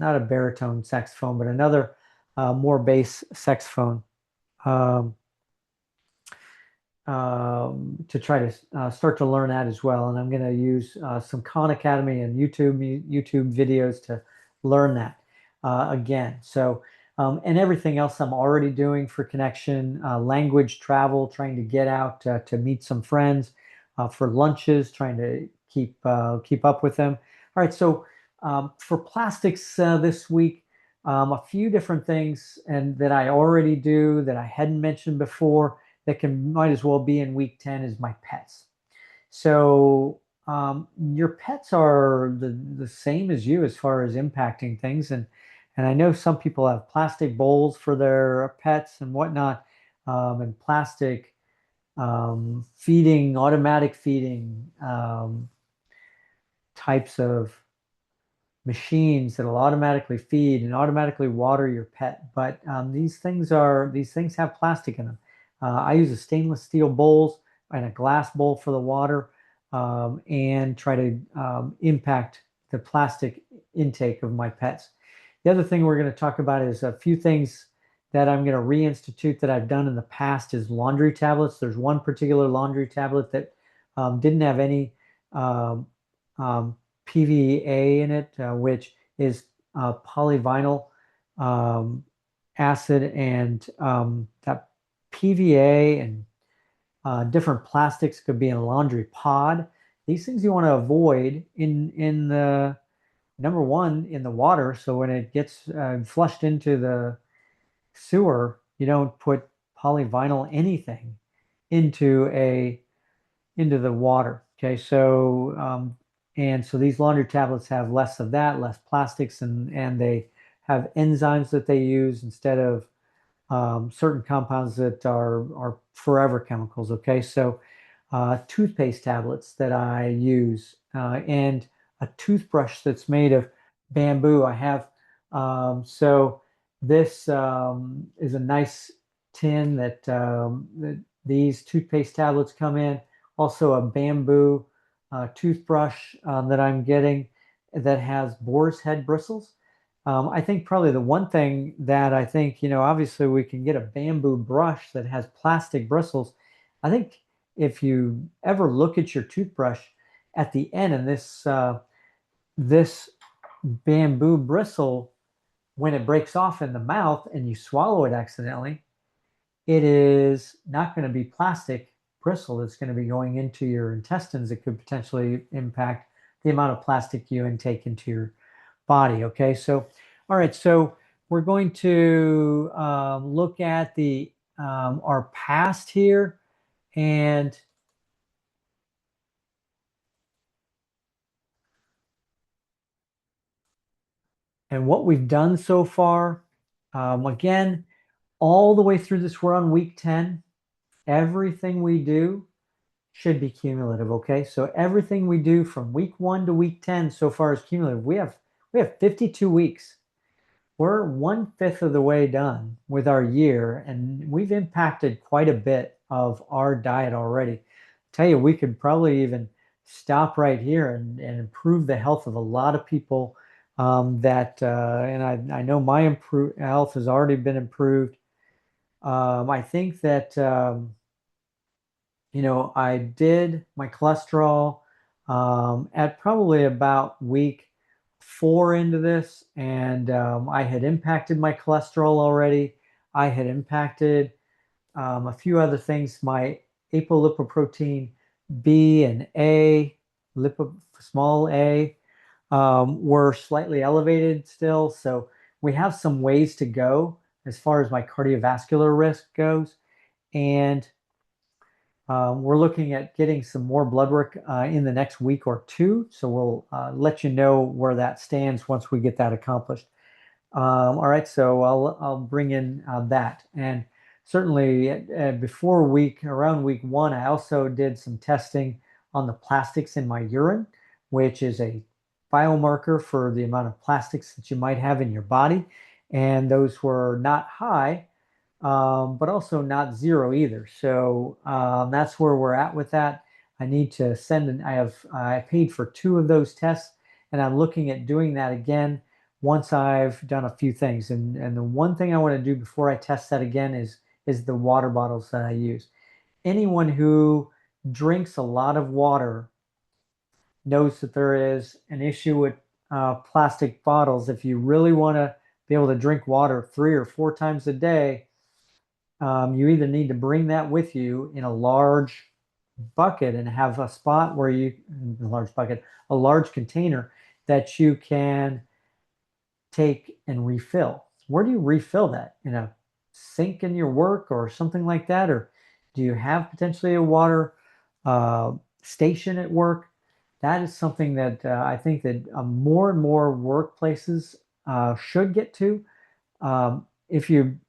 Speaker 2: a baritone saxophone, but another more bass saxophone to try to start to learn that as well. And I'm going to use some Khan Academy and YouTube videos to learn that again. So and everything else I'm already doing for connection, language, travel, trying to get out to meet some friends, for lunches, trying to keep up with them. All right, so for plastics this week, a few different things and that I already do that I hadn't mentioned before that might as well be in week 10 is my pets. So your pets are the same as you as far as impacting things, and I know some people have plastic bowls for their pets and whatnot, and plastic feeding, automatic feeding types of machines that'll automatically feed and automatically water your pet. But these things have plastic in them. I use a stainless steel bowls and a glass bowl for the water, and try to impact the plastic intake of my pets. The other thing we're going to talk about is a few things that I'm going to reinstitute that I've done in the past is laundry tablets. There's one particular laundry tablet that didn't have any PVA in it, which is polyvinyl acid, and that PVA and different plastics could be in a laundry pod. These things you want to avoid in the number one in the water. So when it gets flushed into the sewer, you don't put polyvinyl anything into the water. Okay, so and so these laundry tablets have less of that, less plastics, and they have enzymes that they use instead of certain compounds that are forever chemicals. Okay, so toothpaste tablets that I use, and a toothbrush that's made of bamboo. I have so this is a nice tin that these toothpaste tablets come in. Also, a bamboo toothbrush that I'm getting that has boar's head bristles. I think probably the one thing that I think, obviously we can get a bamboo brush that has plastic bristles. I think if you ever look at your toothbrush at the end, and this bamboo bristle, when it breaks off in the mouth and you swallow it accidentally, it is not going to be plastic bristle. It's going to be going into your intestines. It could potentially impact the amount of plastic you intake into your body. Okay, so all right, so we're going to look at the our past here, and what we've done so far. Again, all the way through this, we're on week 10. Everything we do should be cumulative. Okay, so everything we do from week 1 to week 10 so far is cumulative. We have 52 weeks. We're 1/5 of the way done with our year, and we've impacted quite a bit of our diet already. Tell you, we could probably even stop right here and improve the health of a lot of people. And I know my health has already been improved. I think that I did my cholesterol at probably about week 4 into this, and I had impacted my cholesterol already. I had impacted a few other things. My apolipoprotein B and A, small a, were slightly elevated still. So we have some ways to go as far as my cardiovascular risk goes. And we're looking at getting some more blood work in the next week or two. So we'll let you know where that stands once we get that accomplished. All right, so I'll bring in that. And certainly around week 1, I also did some testing on the plastics in my urine, which is a biomarker for the amount of plastics that you might have in your body. And those were not high, but also not zero either. So that's where we're at with that. I need to I paid for 2 of those tests, and I'm looking at doing that again once I've done a few things. And the one thing I want to do before I test that again is the water bottles that I use. Anyone who drinks a lot of water knows that there is an issue with plastic bottles. If you really want to be able to drink water 3 or 4 times a day, you either need to bring that with you in a large bucket and have a spot where a large container that you can take and refill. Where do you refill that? In a sink in your work or something like that? Or do you have potentially a water station at work? That is something that I think that more and more workplaces should get to. If you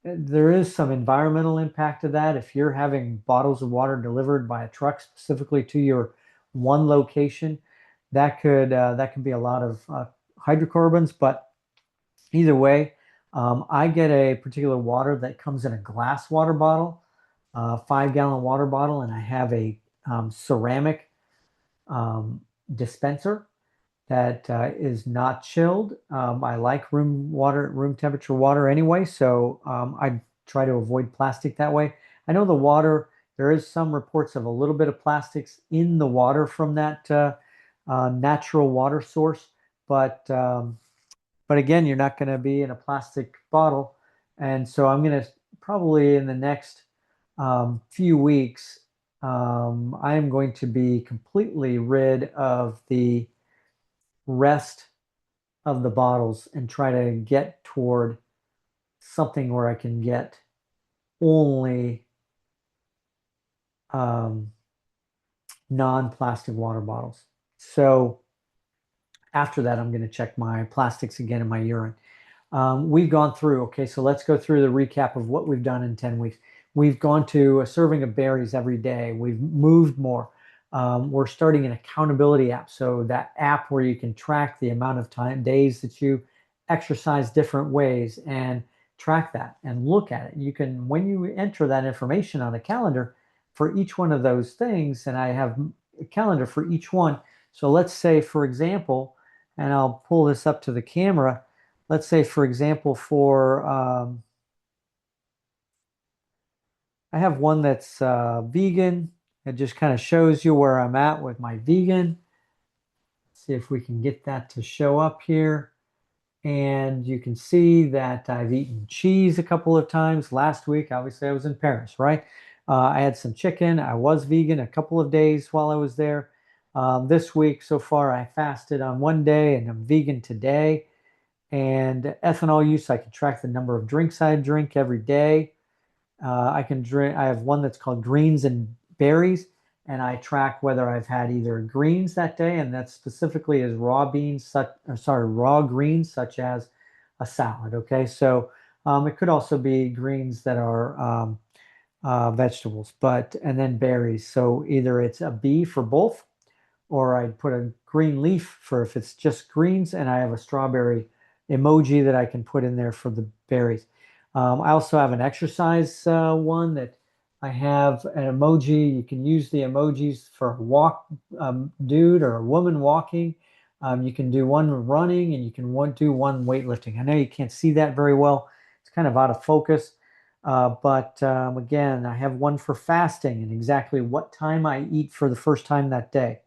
Speaker 2: There is some environmental impact to that. If you're having bottles of water delivered by a truck specifically to your one location, that could be a lot of hydrocarbons. But either way, I get a particular water that comes in a glass water bottle, 5-gallon water bottle, and I have a ceramic dispenser that is not chilled. I like room temperature water anyway, so I try to avoid plastic that way. I know the water, there is some reports of a little bit of plastics in the water from that natural water source, but But again, you're not going to be in a plastic bottle. And so I'm going to probably in the next few weeks, I am going to be completely rid of the rest of the bottles and try to get toward something where I can get only um, non-plastic water bottles. So after that, I'm going to check my plastics again in my urine. We've gone through, okay, so let's go through the recap of what we've done in 10 weeks. We've gone to a serving of berries every day. We've moved more. We're starting an accountability app. So that app where you can track the amount of time, days that you exercise different ways and track that and look at it. You can, when you enter that information on a calendar for each one of those things, and I have a calendar for each one. So let's say, for example, and I'll pull this up to the camera. Let's say, for example, for I have one that's vegan. It just kind of shows you where I'm at with my vegan. Let's see if we can get that to show up here. And you can see that I've eaten cheese a couple of times. Last week, obviously, I was in Paris, right? I had some chicken. I was vegan a couple of days while I was there. This week, so far, I fasted on one day and I'm vegan today. And ethanol use, I can track the number of drinks I drink every day. I can drink. I have one that's called greens and berries, and I track whether I've had either greens that day, and that specifically is raw beans, raw greens such as a salad. Okay, so it could also be greens that are vegetables, and then berries. So either it's a B for both, or I'd put a green leaf for if it's just greens, and I have a strawberry emoji that I can put in there for the berries. I also have an exercise one that I have an emoji. You can use the emojis for a walk, dude or a woman walking. You can do one running, and you can do one weightlifting. I know you can't see that very well. It's kind of out of focus. But again, I have one for fasting and exactly what time I eat for the first time that day.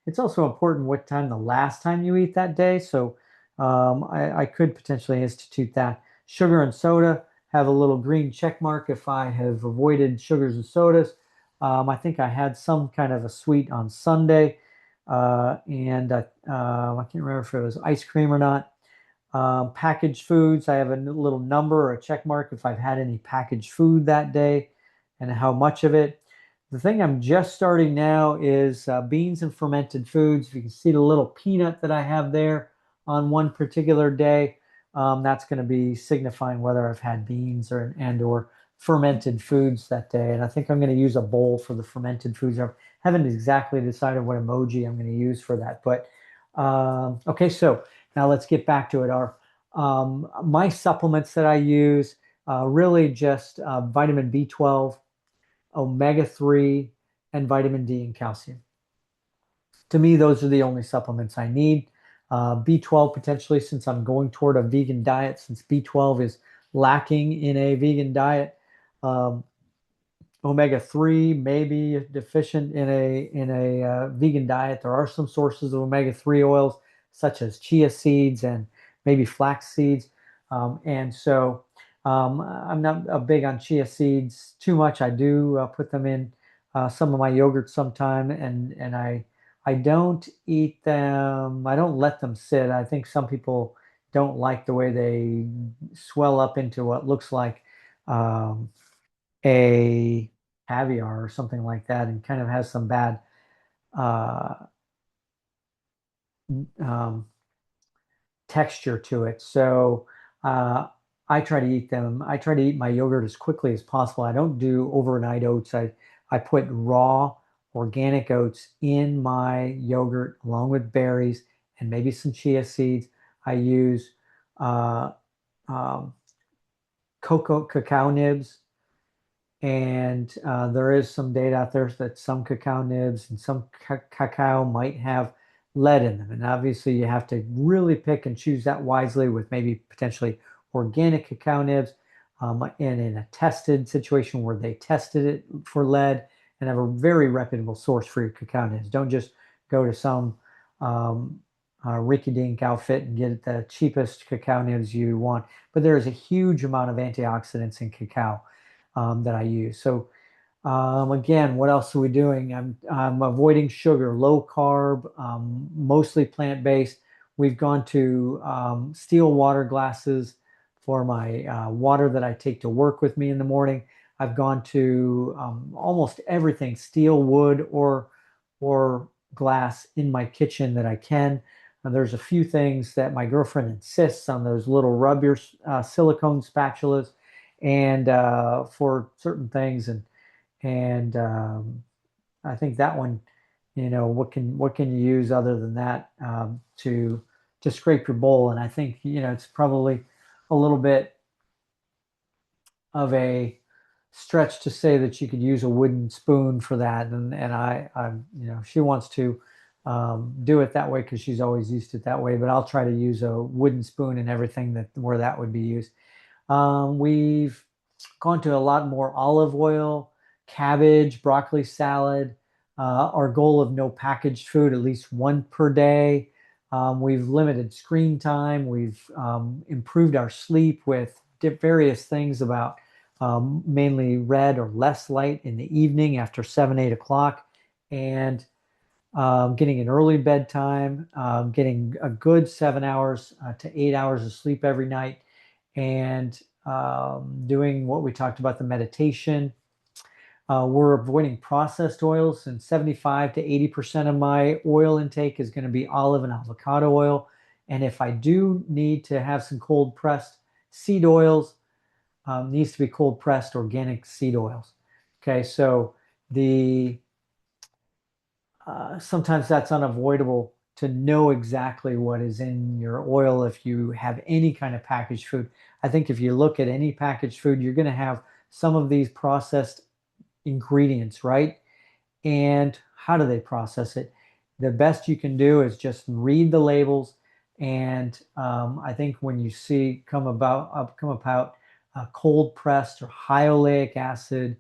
Speaker 2: It's also important what time the last time you eat that day. So I could potentially institute that. Sugar and soda have a little green check mark if I have avoided sugars and sodas. I think I had some kind of a sweet on Sunday, and I can't remember if it was ice cream or not. Packaged foods, I have a little number or a check mark if I've had any packaged food that day and how much of it. The thing I'm just starting now is beans and fermented foods. You can see the little peanut that I have there on one particular day. That's going to be signifying whether I've had beans or fermented foods that day. And I think I'm going to use a bowl for the fermented foods. I haven't exactly decided what emoji I'm going to use for that. But okay, so now let's get back to it. My supplements that I use really just vitamin B12, omega-3, and vitamin D and calcium. To me, those are the only supplements I need. B12 potentially, since I'm going toward a vegan diet, since B12 is lacking in a vegan diet. Um, Omega-3 may be deficient in a vegan diet. There are some sources of omega-3 oils, such as chia seeds and maybe flax seeds. And so I'm not big on chia seeds too much. I do put them in some of my yogurt sometime, and I don't eat them. I don't let them sit. I think some people don't like the way they swell up into what looks like a caviar or something like that, and kind of has some bad uh, um, texture to it. So uh, I try to eat them. I try to eat my yogurt as quickly as possible. I don't do overnight oats. I put raw organic oats in my yogurt along with berries and maybe some chia seeds. I use uh, um, cacao nibs. And there is some data out there that some cacao nibs and some cacao might have lead in them. And obviously, you have to really pick and choose that wisely with maybe potentially organic cacao nibs and in a tested situation where they tested it for lead and have a very reputable source for your cacao nibs. Don't just go to some um, rinky-dink outfit and get the cheapest cacao nibs you want. But there is a huge amount of antioxidants in cacao that I use. So again, what else are we doing? I'm avoiding sugar, low carb, mostly plant-based. We've gone to steel water glasses for my water that I take to work with me in the morning. I've gone to almost everything, steel, wood, or glass in my kitchen that I can. There's a few things that my girlfriend insists on, those little rub your silicone spatulas, and for certain things, and I think that one, what can you use other than that to scrape your bowl? And I think it's probably a little bit of a stretch to say that you could use a wooden spoon for that. And she wants to do it that way because she's always used it that way. But I'll try to use a wooden spoon in everything where that would be used. We've gone to a lot more olive oil, cabbage, broccoli salad. Our goal of no packaged food, at least one per day. We've limited screen time. We've improved our sleep with various things about mainly red or less light in the evening after 7, 8 o'clock, and getting an early bedtime, getting a good 7 hours to 8 hours of sleep every night, and doing what we talked about, the meditation. We're avoiding processed oils, and 75 to 80% of my oil intake is going to be olive and avocado oil. And if I do need to have some cold pressed seed oils, needs to be cold pressed organic seed oils. Okay, so sometimes that's unavoidable to know exactly what is in your oil if you have any kind of packaged food. I think if you look at any packaged food, you're going to have some of these processed ingredients, right? And how do they process it? The best you can do is just read the labels. And I think when you see come about cold pressed or high oleic acid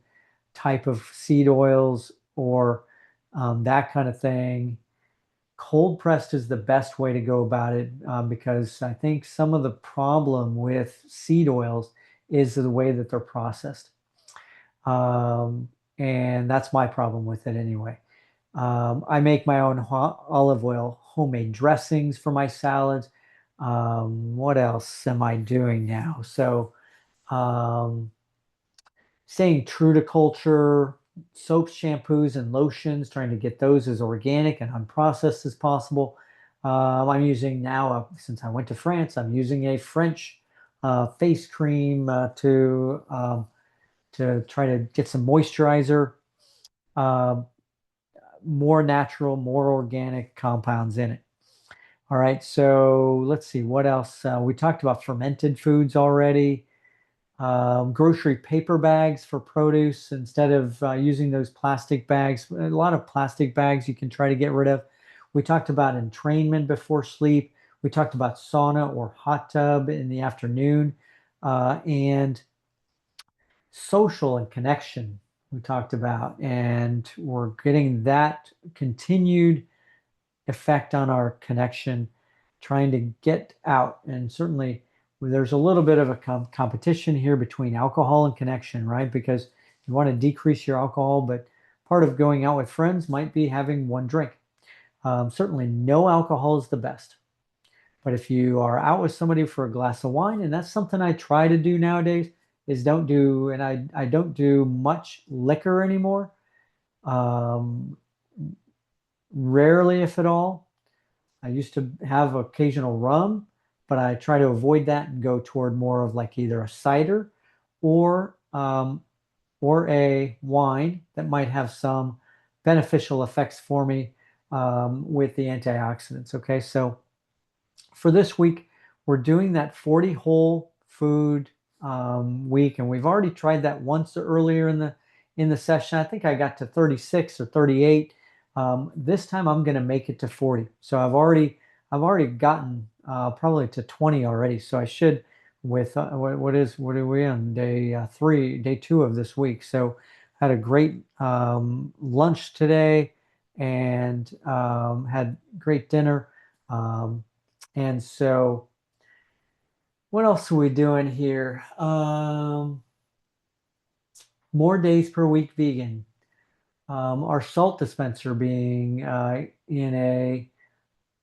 Speaker 2: type of seed oils, or that kind of thing, cold pressed is the best way to go about it, because I think some of the problem with seed oils is the way that they're processed. And that's my problem with it anyway. I make my own olive oil homemade dressings for my salads. What else am I doing now? So staying true to culture, soaps, shampoos, and lotions, trying to get those as organic and unprocessed as possible. I'm using now, since I went to France, I'm using a French face cream to try to get some moisturizer, uh, more natural, more organic compounds in it. All right, so let's see what else. We talked about fermented foods already. Grocery paper bags for produce instead of using those plastic bags. A lot of plastic bags you can try to get rid of. We talked about entrainment before sleep. We talked about sauna or hot tub in the afternoon, and social and connection we talked about, and we're getting that continued effect on our connection, trying to get out. And certainly there's a little bit of a competition here between alcohol and connection, right? Because you want to decrease your alcohol, but part of going out with friends might be having one drink. Certainly no alcohol is the best. But if you are out with somebody for a glass of wine, and that's something I try to do nowadays, is don't do, and I don't do much liquor anymore. Rarely, if at all. I used to have occasional rum, but I try to avoid that and go toward more of like either a cider or a wine that might have some beneficial effects for me with the antioxidants. Okay, so for this week, we're doing that 40 whole food week, and we've already tried that once earlier in the session. I think I got to 36 or 38. This time I'm going to make it to 40. So I've already gotten probably to 20 already. So I should, with what are we on day 2 of this week. So I had a great lunch today, and had great dinner. And so what else are we doing here? More days per week vegan. Our salt dispenser being in a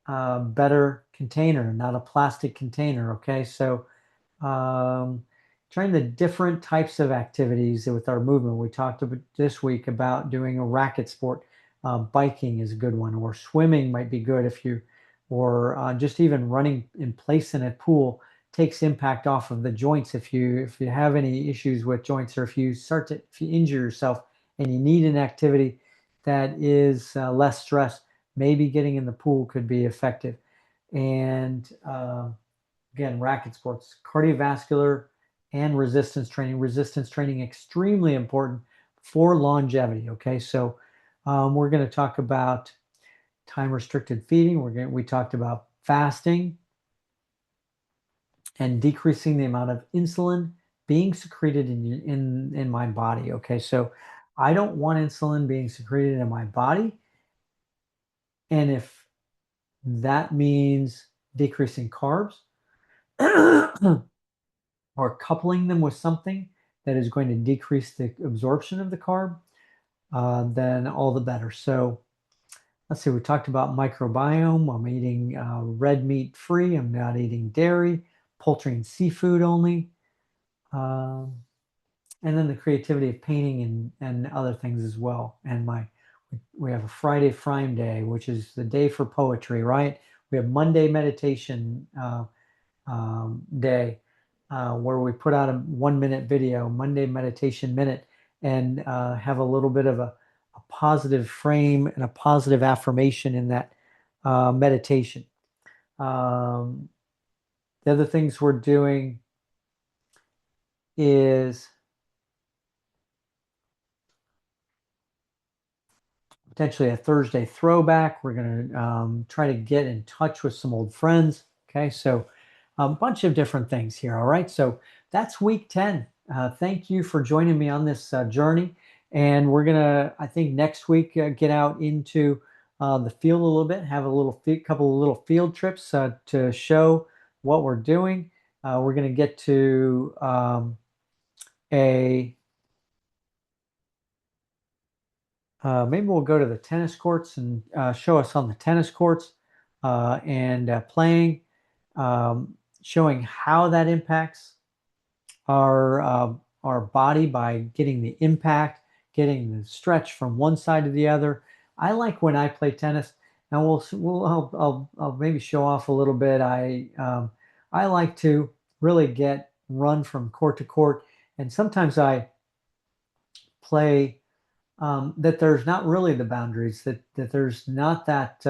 Speaker 2: better container, not a plastic container. Okay, so trying the different types of activities with our movement. We talked about this week about doing a racket sport. Biking is a good one, or swimming might be good if you, or just even running in place in a pool takes impact off of the joints. If you have any issues with joints, or if you injure yourself and you need an activity that is less stress, maybe getting in the pool could be effective. And again, racket sports, cardiovascular and resistance training. Resistance training extremely important for longevity. Okay, so we're going to talk about time restricted feeding. We talked about fasting and decreasing the amount of insulin being secreted in my body. Okay, so I don't want insulin being secreted in my body, and if that means decreasing carbs or coupling them with something that is going to decrease the absorption of the carb, then all the better. So let's see, we talked about microbiome. I'm eating red meat free. I'm not eating dairy, poultry and seafood only. And then the creativity of painting and other things as well. And we have a Friday Frime Day, which is the day for poetry, right? We have Monday meditation day, where we put out a 1-minute video, Monday Meditation Minute, and have a little bit of a positive frame and a positive affirmation in that meditation. The other things we're doing is potentially a Thursday throwback. We're going to try to get in touch with some old friends. Okay, so a bunch of different things here. All right, so that's week 10. Thank you for joining me on this journey. And we're going to, I think, next week get out into the field a little bit, have a couple of little field trips to show what we're doing. We're going to get to maybe we'll go to the tennis courts and show us on the tennis courts and playing, showing how that impacts our body by getting the impact, getting the stretch from one side to the other. I like when I play tennis. Now I'll maybe show off a little bit. I like to really run from court to court, and sometimes I play that there's not really the boundaries, that there's not that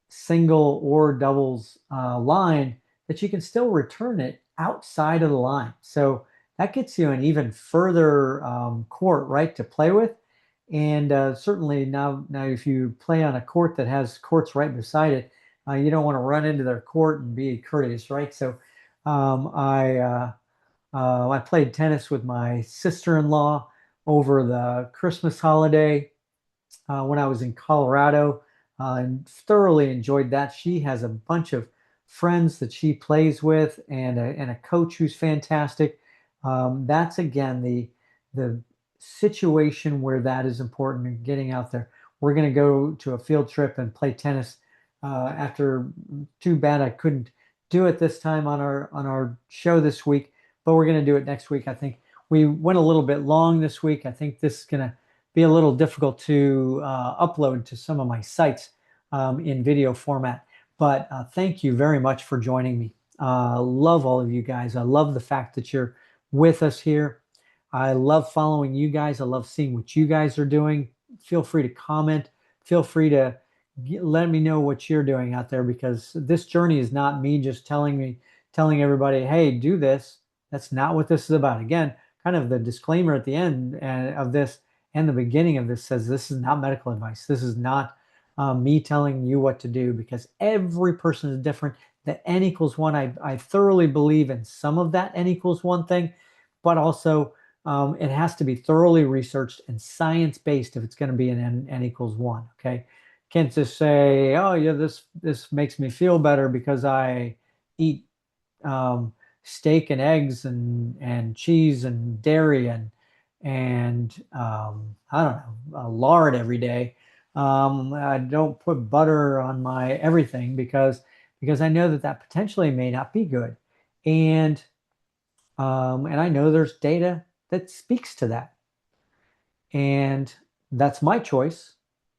Speaker 2: single or doubles line, that you can still return it outside of the line. So that gets you an even further court, right, to play with. And certainly now if you play on a court that has courts right beside it, you don't want to run into their court and be courteous, right? So I played tennis with my sister-in-law over the Christmas holiday when I was in Colorado, and thoroughly enjoyed that. She has a bunch of friends that she plays with, and a coach who's fantastic. That's again the situation where that is important, and getting out there. We're going to go to a field trip and play tennis. After too bad I couldn't do it this time on our show this week, but we're going to do it next week. I think we went a little bit long this week. I think this is going to be a little difficult to upload to some of my sites in video format. But thank you very much for joining me. Love all of you guys. I love the fact that you're with us here. I love following you guys. I love seeing what you guys are doing. Feel free to comment. Feel free to let me know what you're doing out there, because this journey is not me just telling everybody, hey, do this. That's not what this is about. Again, kind of the disclaimer at the end of this and the beginning of this says this is not medical advice. This is not me telling you what to do, because every person is different. The N equals 1, I thoroughly believe in some of that N equals 1 thing, but also it has to be thoroughly researched and science-based if it's going to be an N equals 1, okay? can't just say, oh yeah, this makes me feel better because I eat um, steak and eggs and cheese and dairy and I don't know, lard every day. I don't put butter on my everything because I know that that potentially may not be good, and and I know there's data that speaks to that, and that's my choice.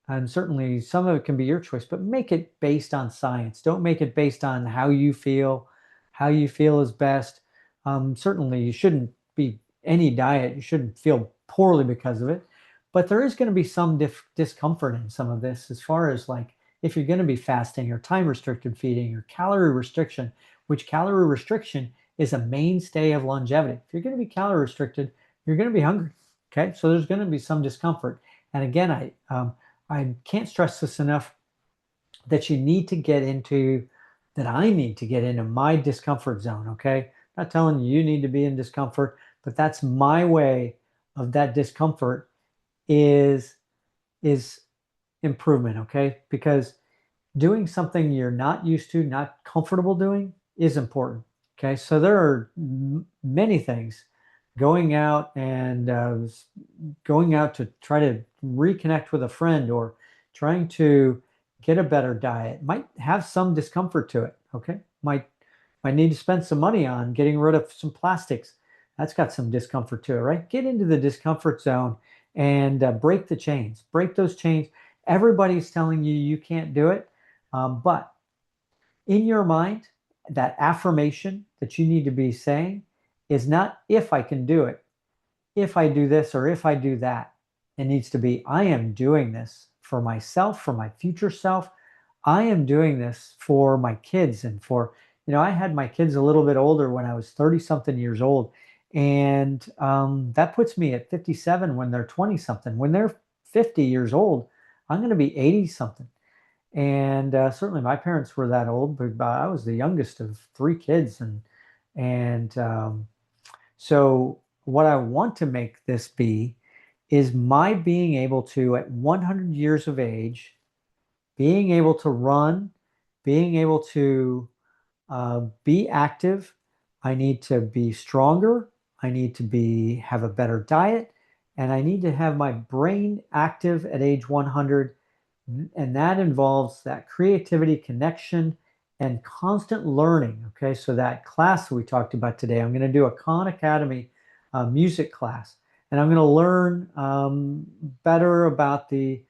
Speaker 2: And certainly some of it can be your choice, but make it based on science. Don't make it based on how you feel is best. Certainly you shouldn't be any diet. You shouldn't feel poorly because of it. But there is going to be some discomfort in some of this as far as like if you're going to be fasting or time restricted feeding or calorie restriction, which calorie restriction is a mainstay of longevity. If you're going to be calorie restricted, you're going to be hungry. Okay, so there's going to be some discomfort. And again, I can't stress this enough that you need to get into that I need to get into my discomfort zone. Okay, not telling you you need to be in discomfort, but that's my way of that discomfort is is improvement. Okay, because doing something you're not used to, not comfortable doing is important. Okay, so there are many things going out and going out to try to reconnect with a friend or trying to get a better diet might have some discomfort to it. Okay, might need to spend some money on getting rid of some plastics. That's got some discomfort to it, right? Get into the discomfort zone and break the chains, break those chains. Everybody's telling you you can't do it, but in your mind, that affirmation that you need to be saying is not if I can do it, if I do this or if I do that. It needs to be I am doing this for myself, for my future self. I am doing this for my kids and for, I had my kids a little bit older when I was 30 something years old. And that puts me at 57 when they're 20 something. When they're 50 years old, I'm going to be 80 something. And certainly my parents were that old, but I was the youngest of three kids. And so what I want to make this be is my being able to, at 100 years of age, being able to run, being able to be active. I need to be stronger. I need to have a better diet, and I need to have my brain active at age 100. And that involves that creativity, connection, and constant learning. Okay, so that class we talked about today, I'm going to do a Khan Academy music class, and I'm going to learn better about the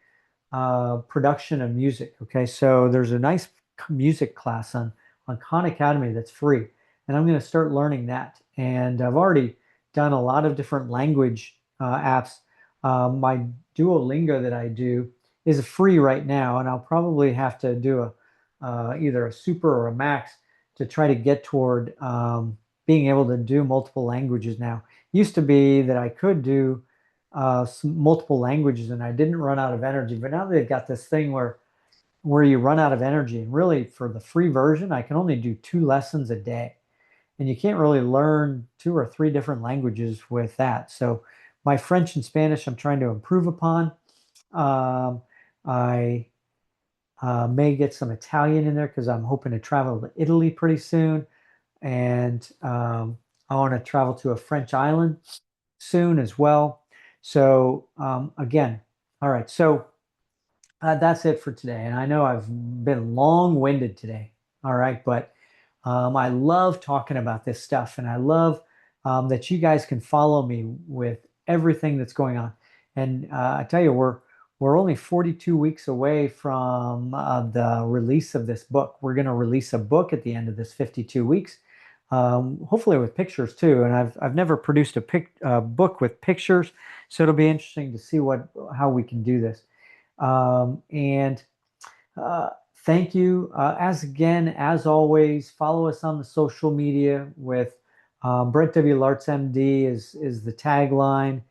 Speaker 2: production of music. Okay, so there's a nice music class on Khan Academy that's free, and I'm going to start learning that. And I've already done a lot of different language apps. My Duolingo that I do is free right now, and I'll probably have to do either a super or a max to try to get toward being able to do multiple languages now. Used to be that I could do multiple languages and I didn't run out of energy, but now they've got this thing where you run out of energy. And really, for the free version, I can only do 2 lessons a day, and you can't really learn 2 or 3 different languages with that. So my French and Spanish, I'm trying to improve upon. Um, I may get some Italian in there because I'm hoping to travel to Italy pretty soon. And I want to travel to a French island soon as well. So again, all right. So that's it for today. And I know I've been long-winded today. All right. But I love talking about this stuff. And I love that you guys can follow me with everything that's going on. And I tell you, we're only 42 weeks away from the release of this book. We're going to release a book at the end of this 52 weeks, hopefully with pictures too. And I've never produced a book with pictures, so it'll be interesting to see how we can do this. And thank you. As always, follow us on the social media with Brent W. Laartz, MD is the tagline.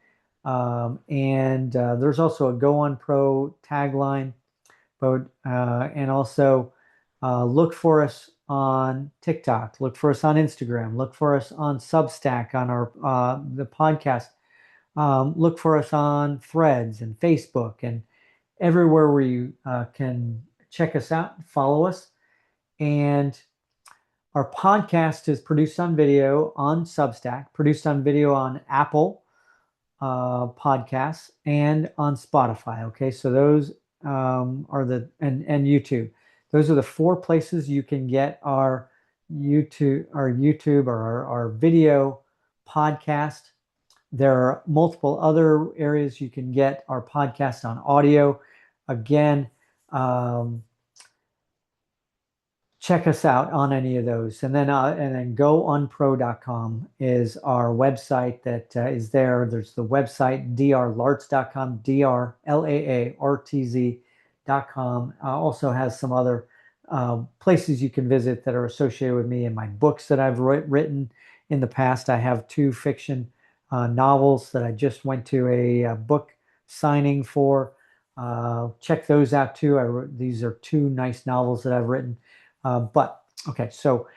Speaker 2: And there's also a Go On Pro tagline, and also look for us on TikTok, look for us on Instagram, look for us on Substack on our the podcast, look for us on Threads and Facebook, everywhere where you can check us out, follow us. And our podcast is produced on video on Substack, produced on video on Apple podcasts, and on Spotify. Okay, so those are and YouTube. Those are the 4 places you can get our YouTube or our video podcast. There are multiple other areas you can get our podcast on audio. Again, check us out on any of those. And then gounpro.com is our website that is there. There's the website drlaartz.com, drlaartz.com. Also has some other places you can visit that are associated with me and my books that I've written in the past. I have 2 fiction novels that I just went to a book signing for. Check those out too. These are 2 nice novels that I've written. Okay, so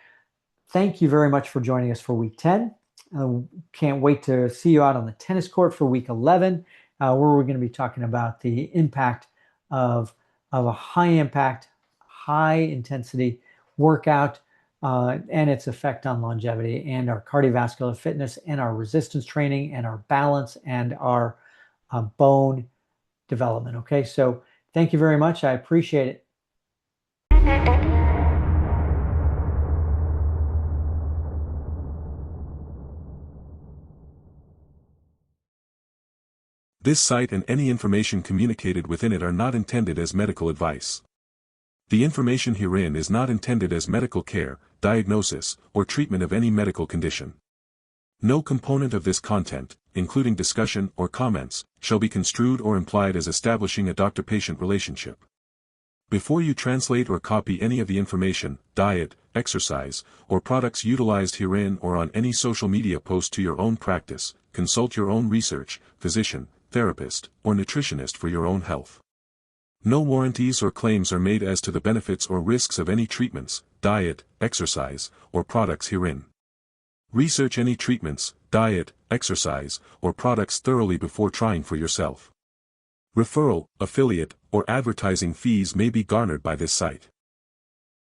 Speaker 2: thank you very much for joining us for week 10. Can't wait to see you out on the tennis court for week 11, where we're going to be talking about the impact of a high impact, high intensity workout and its effect on longevity and our cardiovascular fitness and our resistance training and our balance and our bone development. Okay, so thank you very much. I appreciate it.
Speaker 1: This site and any information communicated within it are not intended as medical advice. The information herein is not intended as medical care, diagnosis, or treatment of any medical condition. No component of this content, including discussion or comments, shall be construed or implied as establishing a doctor-patient relationship. Before you translate or copy any of the information, diet, exercise, or products utilized herein or on any social media post to your own practice, consult your own research, physician, therapist, or nutritionist for your own health. No warranties or claims are made as to the benefits or risks of any treatments, diet, exercise, or products herein. Research any treatments, diet, exercise, or products thoroughly before trying for yourself. Referral, affiliate, or advertising fees may be garnered by this site.